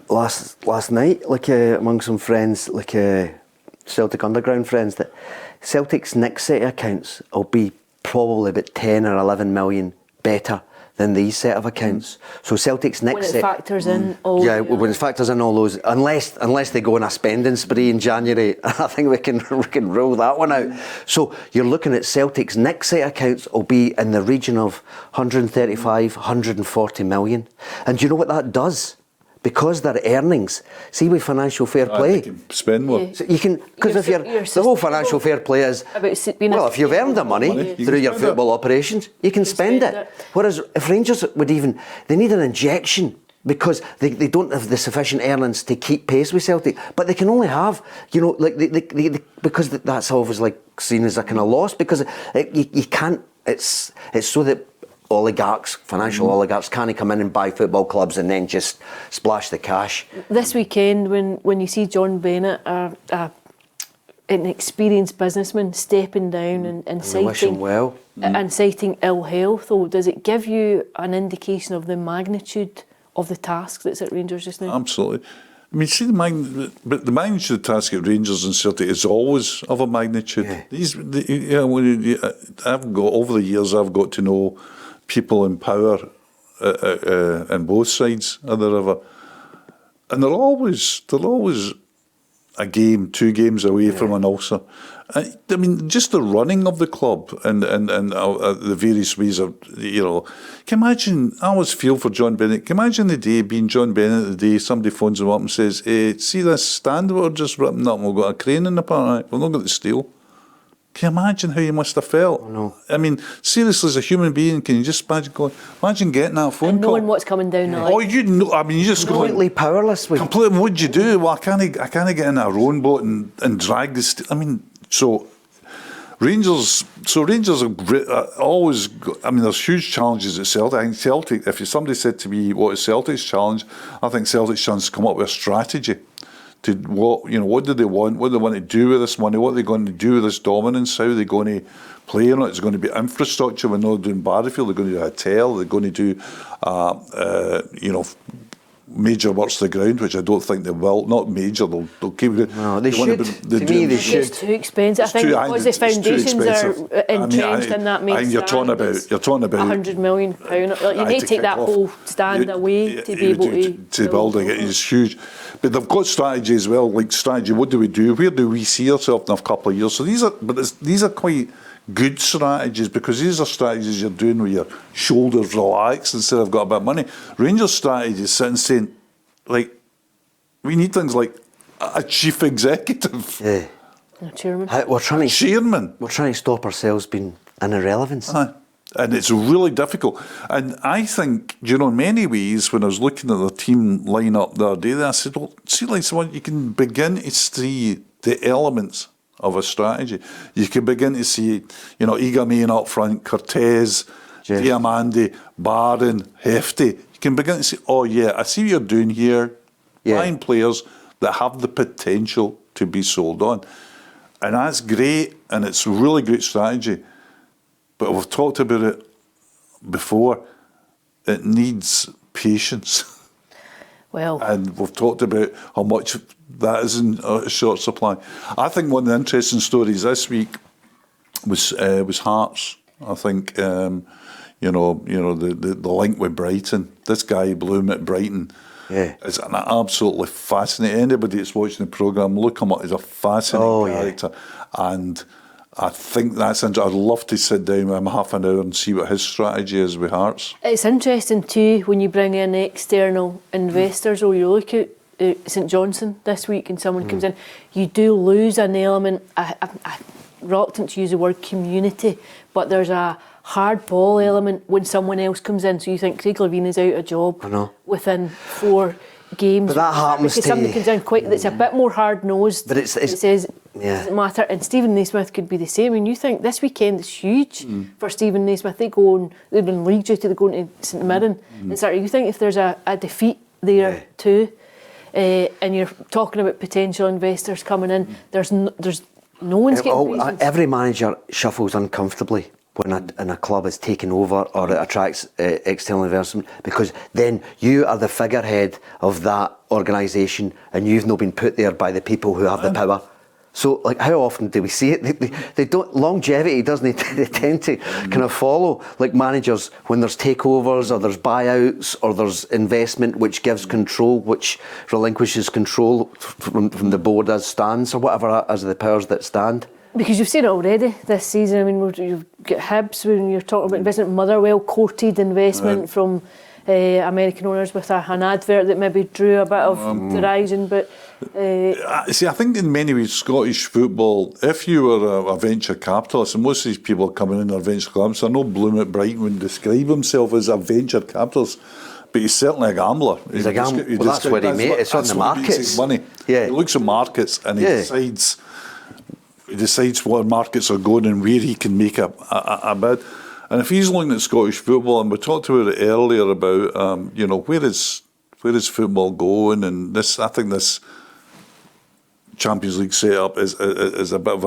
Speaker 2: last night, among some friends, Celtic Underground friends, that Celtic's next set of accounts will be probably about 10 or 11 million better than these set of accounts. So Celtic's next
Speaker 1: when
Speaker 2: set...
Speaker 1: it factors in all...
Speaker 2: Yeah, when it factors in all those... Unless they go on a spending spree in January, I think we can rule that one out. So you're looking at Celtic's next set of accounts will be in the region of 135, 140 million. And do you know what that does? Because their earnings, see with financial fair play,
Speaker 3: They can spend more.
Speaker 1: Yeah.
Speaker 2: so you can, because if the whole financial fair play is, well, if you've earned the money through your football operations, you can spend it. Whereas if Rangers they need an injection because they don't have the sufficient earnings to keep pace with Celtic, but they can only have, because that's always seen as a kind of loss, because you can't. It's so that oligarchs, financial oligarchs, can't come in and buy football clubs and then just splash the cash.
Speaker 1: This weekend, when you see John Bennett, an experienced businessman, stepping down and
Speaker 2: wish him well.
Speaker 1: And citing ill health, though, does it give you an indication of the magnitude of the task that's at Rangers just now?
Speaker 3: Absolutely. I mean, see the magnitude of the task at Rangers and Celtic is always of a magnitude.
Speaker 2: Yeah.
Speaker 3: Over the years, I've got to know people in power on both sides of the river, and they're always a game, 2 games away from an ulcer. I mean, just the running of the club and the various ways of, can you imagine, I always feel for John Bennett, can you imagine the day being John Bennett, the day somebody phones him up and says, see this stand we're just ripping up, we've got a crane in the park, we've not got the steel. Can you imagine how you must have felt?
Speaker 2: No.
Speaker 3: I mean, seriously, as a human being, can you just imagine getting that phone
Speaker 1: and
Speaker 3: call?
Speaker 1: knowing what's coming down the line.
Speaker 3: Oh, you just
Speaker 2: Completely powerless.
Speaker 3: completely. What'd you do? Well, I can't get in a rowing boat and drag this. I mean, so Rangers are always. I mean, there's huge challenges at Celtic. I think Celtic. If somebody said to me, "What is Celtic's challenge?" I think Celtic's challenge is to come up with a strategy. To what do they want? What do they want to do with this money? What are they going to do with this dominance? How are they going to play on it? It's going to be infrastructure. We're not doing Barrowfield. They're going to do a hotel. They're going to do, major works to the ground, which I don't think they will. Not major. They'll keep it.
Speaker 2: No, they should. To me, they should.
Speaker 1: It's too expensive. I think because the foundations are entrenched in that main
Speaker 3: you're talking about
Speaker 1: £100 million. You need to take that whole stand away to be able
Speaker 3: to build it. It's huge. But they've got strategy as well. Like strategy, what do we do? Where do we see ourselves in a couple of years? So these are quite good strategies, because these are strategies you're doing with your shoulders relaxed instead of got a bit of money. Rangers strategy is sitting saying, we need things like a chief executive.
Speaker 2: Yeah.
Speaker 1: A chairman.
Speaker 2: We're trying to stop ourselves being an irrelevance.
Speaker 3: And it's really difficult. And I think, in many ways, when I was looking at the team line up the other day, I said, well, see, you can begin to see the elements of a strategy. You can begin to see, Igamain up front, Cortez, Diamandi, Barron, Hefty. You can begin to see, oh yeah, I see what you're doing here. Buying players that have the potential to be sold on. And that's great, and it's a really great strategy. But we've talked about it before. It needs patience.
Speaker 1: Well,
Speaker 3: and we've talked about how much that is in short supply. I think one of the interesting stories this week was Hearts. I think the link with Brighton. This guy Bloom at Brighton is an absolutely fascinating. Anybody that's watching the programme, look him up. He's a fascinating character, and I think that's interesting. I'd love to sit down with him half an hour and see what his strategy is with Hearts.
Speaker 1: It's interesting too when you bring in external investors, or you look at St Johnstone this week and someone comes in, you do lose an element. I'm reluctant to use the word community, but there's a hard ball element when someone else comes in. So you think Craig Levein is out of job within 4 games.
Speaker 2: But that happens
Speaker 1: because somebody comes in quick that's a bit more hard-nosed.
Speaker 2: But it
Speaker 1: says doesn't matter. And Stephen Naismith could be the same. I mean, you think this weekend is huge for Stephen Naismith. They've been league duty, they're going to St Mirren. You think if there's a defeat there too, and you're talking about potential investors coming in, there's no one's getting reasons.
Speaker 2: Every manager shuffles uncomfortably when a club is taken over or it attracts external investment, because then you are the figurehead of that organisation and you've not been put there by the people who have the power. So, like, how often do we see it? They don't. Longevity doesn't it? They tend to kind of follow, like, managers when there's takeovers or there's buyouts or there's investment which gives control, which relinquishes control from the board as stands, or whatever as the powers that stand.
Speaker 1: Because you've seen it already this season. I mean, you've got Hibs when you're talking about investment. Motherwell courted investment from American owners with an advert that maybe drew a bit of derision, but.
Speaker 3: See, I think in many ways Scottish football, if you were a venture capitalist, and most of these people coming in are venture capitalists, I know Bloom at Brighton would describe himself as a venture capitalist, but he's certainly a gambler.
Speaker 2: He's a gambler. Well, that's what he made. It's on the markets.
Speaker 3: Money.
Speaker 2: Yeah.
Speaker 3: He looks at markets and he decides where markets are going and where he can make a bid. And if he's looking at Scottish football, and we talked about it earlier about where is football going, and I think this Champions League setup is a bit of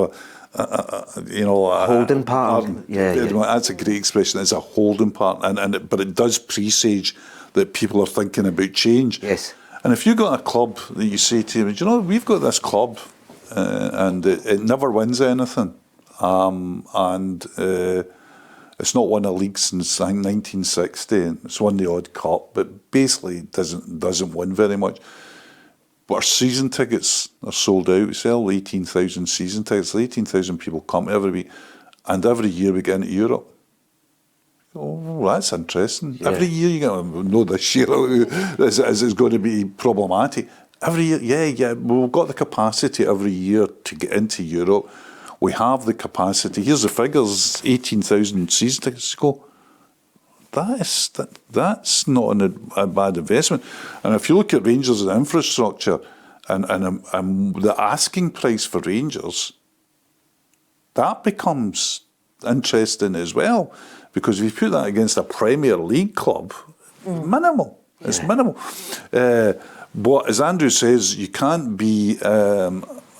Speaker 3: a
Speaker 2: holding pattern.
Speaker 3: That's a great expression. It's a holding pattern, but it does presage that people are thinking about change.
Speaker 2: Yes.
Speaker 3: And if you've got a club that you say to them, we've got this club, and it never wins anything, and it's not won a league since I think 1960. It's won the odd cup, but basically doesn't win very much. But our season tickets are sold out. We sell 18,000 season tickets. 18,000 people come every week, and every year we get into Europe. Oh, that's interesting. Yeah. Every year you get, this year is going to be problematic. Every year, we've got the capacity every year to get into Europe. We have the capacity. Here's the figures: 18,000 season tickets to go. That's not a bad investment. And if you look at Rangers and infrastructure and the asking price for Rangers, that becomes interesting as well, because if you put that against a Premier League club, minimal. It's minimal. But as Andrew says, you can't be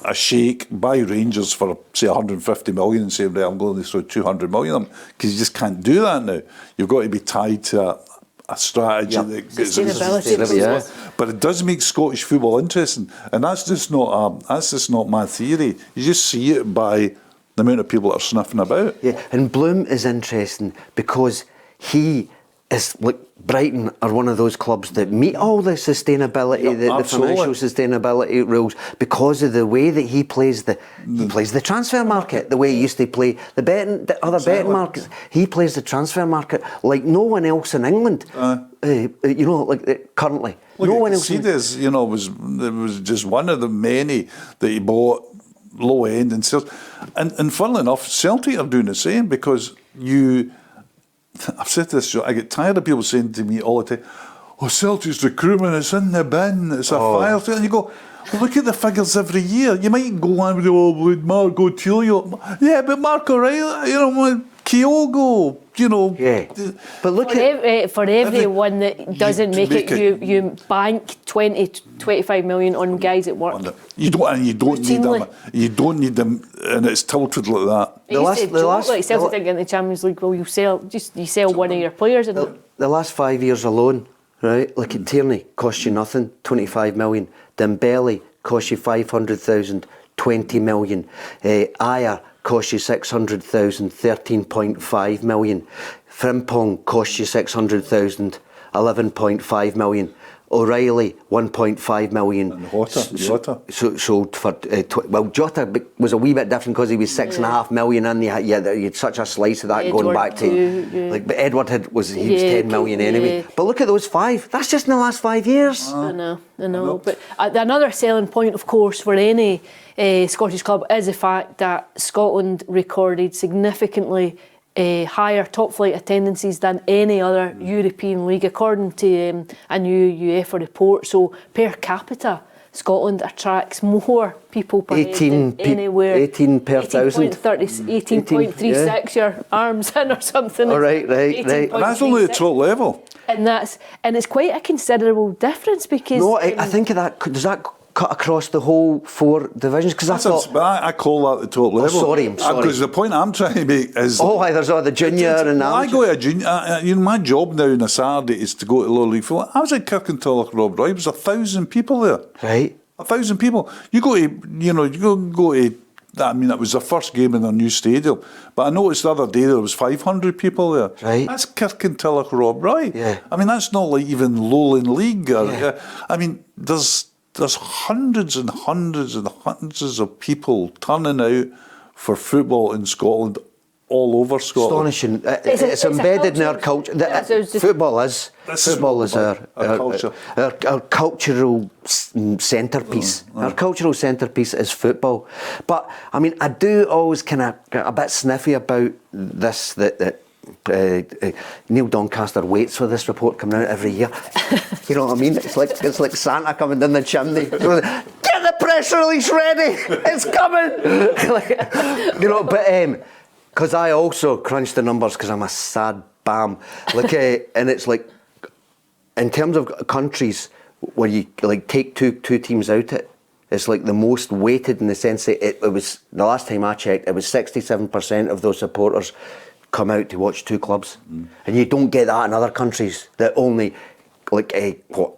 Speaker 3: a sheikh, buy Rangers for, say, 150 million and say, right, I'm going to throw 200 million on them, because you just can't do that now. You've got to be tied to a strategy that gets
Speaker 1: sustainability.
Speaker 3: But it does make Scottish football interesting, and that's just not my theory. You just see it by the amount of people that are sniffing about.
Speaker 2: Yeah, and Bloom is interesting because he is, like, Brighton are one of those clubs that meet all the sustainability, the financial sustainability rules, because of the way that he plays the transfer market, the way he used to play the other betting markets. He plays the transfer market like no one else in England. Currently, no one else.
Speaker 3: Cedes, was just one of the many that he bought low end and sales. And funnily enough, Celtic are doing the same, because I've said this, I get tired of people saying to me all the time, "Oh, Celtic's recruitment, it's in the bin, it's a fire." And you go, well, look at the figures every year. You might go on with, would Marco Tilio? Yeah, but Marco Riley, Kyogo,
Speaker 2: Yeah. But look
Speaker 3: for
Speaker 1: everyone that doesn't make it, you bank 20 to 25 million on guys that work.
Speaker 3: You don't need them. You don't need them, and it's tilted like that.
Speaker 1: Like Celtic didn't get in the Champions League. Well, you sell one of your players.
Speaker 2: The last 5 years alone, right? Like, Tierney cost you nothing, 25 million. Dembele cost you 500,000, 20 million. Ayer cost you 600,000, 13.5 million. Frimpong cost you 600,000, 11.5 million. O'Reilly, 1.5 million.
Speaker 3: And Jota.
Speaker 2: Sold for, Jota was a wee bit different because he was 6.5 million in. You had such a slice of that Edward going back to, but Edward was 10 million anyway. Yeah. But look at those 5. That's just in the last 5 years.
Speaker 1: I know. But another selling point, of course, for any Scottish club is the fact that Scotland recorded significantly higher top flight attendances than any other European league, according to a new UEFA report. So per capita, Scotland attracts more people per head than anywhere.
Speaker 2: 18 per thousand.
Speaker 1: 18.36, your arms in or something.
Speaker 2: Oh, right.
Speaker 3: And that's only the top level.
Speaker 1: And it's quite a considerable difference because...
Speaker 2: No, I think of that, does that cut across the whole 4 divisions? Because
Speaker 3: I call that the top level.
Speaker 2: Sorry.
Speaker 3: Because the point I'm trying to make is...
Speaker 2: there's all the junior and
Speaker 3: I go to a junior... my job now on a Saturday is to go to lower league football. I was at Kirkintilloch Rob Roy. There was 1,000 people there.
Speaker 2: Right.
Speaker 3: 1,000 people. You go to... I mean, it was the first game in their new stadium. But I noticed the other day there was 500 people there.
Speaker 2: Right.
Speaker 3: That's Kirkintilloch Rob Roy.
Speaker 2: Yeah.
Speaker 3: I mean, that's not like even Lowland League. I mean, there's hundreds and hundreds and hundreds of people turning out for football in Scotland, all over Scotland.
Speaker 2: Astonishing. It's embedded in our culture. Football is our cultural centrepiece. Our cultural centrepiece is football. But I mean, I do always kind of get a bit sniffy about this that Neil Doncaster waits for this report coming out every year. You know what I mean? It's like Santa coming down the chimney. Get the press release ready. It's coming. But because I also crunch the numbers because I'm a sad bam. And it's like in terms of countries where you take two teams out, it's like the most weighted in the sense that it was, the last time I checked, it was 67% of those supporters come out to watch 2 clubs, and you don't get that in other countries that only whatever,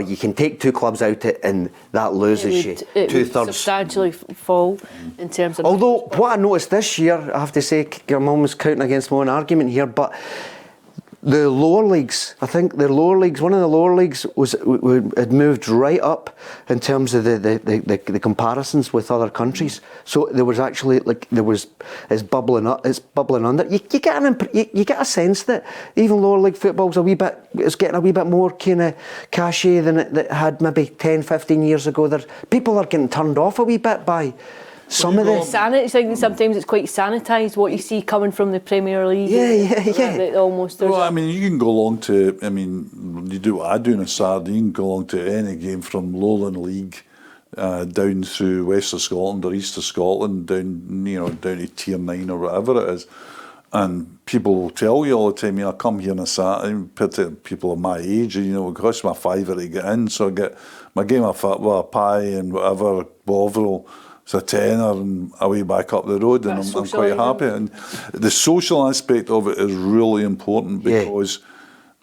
Speaker 2: you can take 2 clubs out and that loses you 2/3.
Speaker 1: Substantially fall in terms of...
Speaker 2: Although what I noticed this year, I have to say, I'm almost counting against my own argument here, but the lower leagues, one of the lower leagues had moved right up in terms of the comparisons with other countries. So there was actually it's bubbling up, it's bubbling under. You get a sense that even lower league football's it's getting a wee bit more kind of cachet than it had maybe 10, 15 years ago. People are getting turned off a wee bit by some of this.
Speaker 1: Sometimes it's quite sanitised what you see coming from the Premier League.
Speaker 2: Yeah.
Speaker 1: Almost.
Speaker 3: I mean, you can go along to, you do what I do on a Saturday, you can go along to any game from Lowland League down through West of Scotland or East of Scotland, down to Tier 9 or whatever it is. And people will tell you all the time, I come here on a Saturday, particularly people of my age, it costs me £5 to get in, so I get my game of a pie and whatever, Bovril. It's a tenner and away back up the road, and I'm quite happy. And the social aspect of it is really important because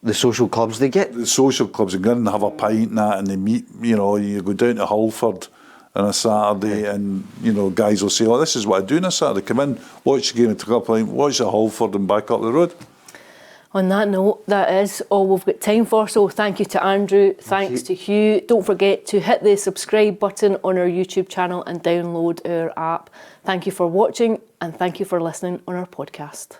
Speaker 2: the social clubs they get.
Speaker 3: The social clubs, they go and have a pint and that, and they meet. You go down to Halford on a Saturday, and guys will say, "Oh, this is what I do on a Saturday. Come in, watch the game, take up a pint, watch the Halford, and back up the road."
Speaker 1: On that note, that is all we've got time for, so thank you to Andrew, thanks to Hugh. Don't forget to hit the subscribe button on our YouTube channel and download our app. Thank you for watching and thank you for listening on our podcast.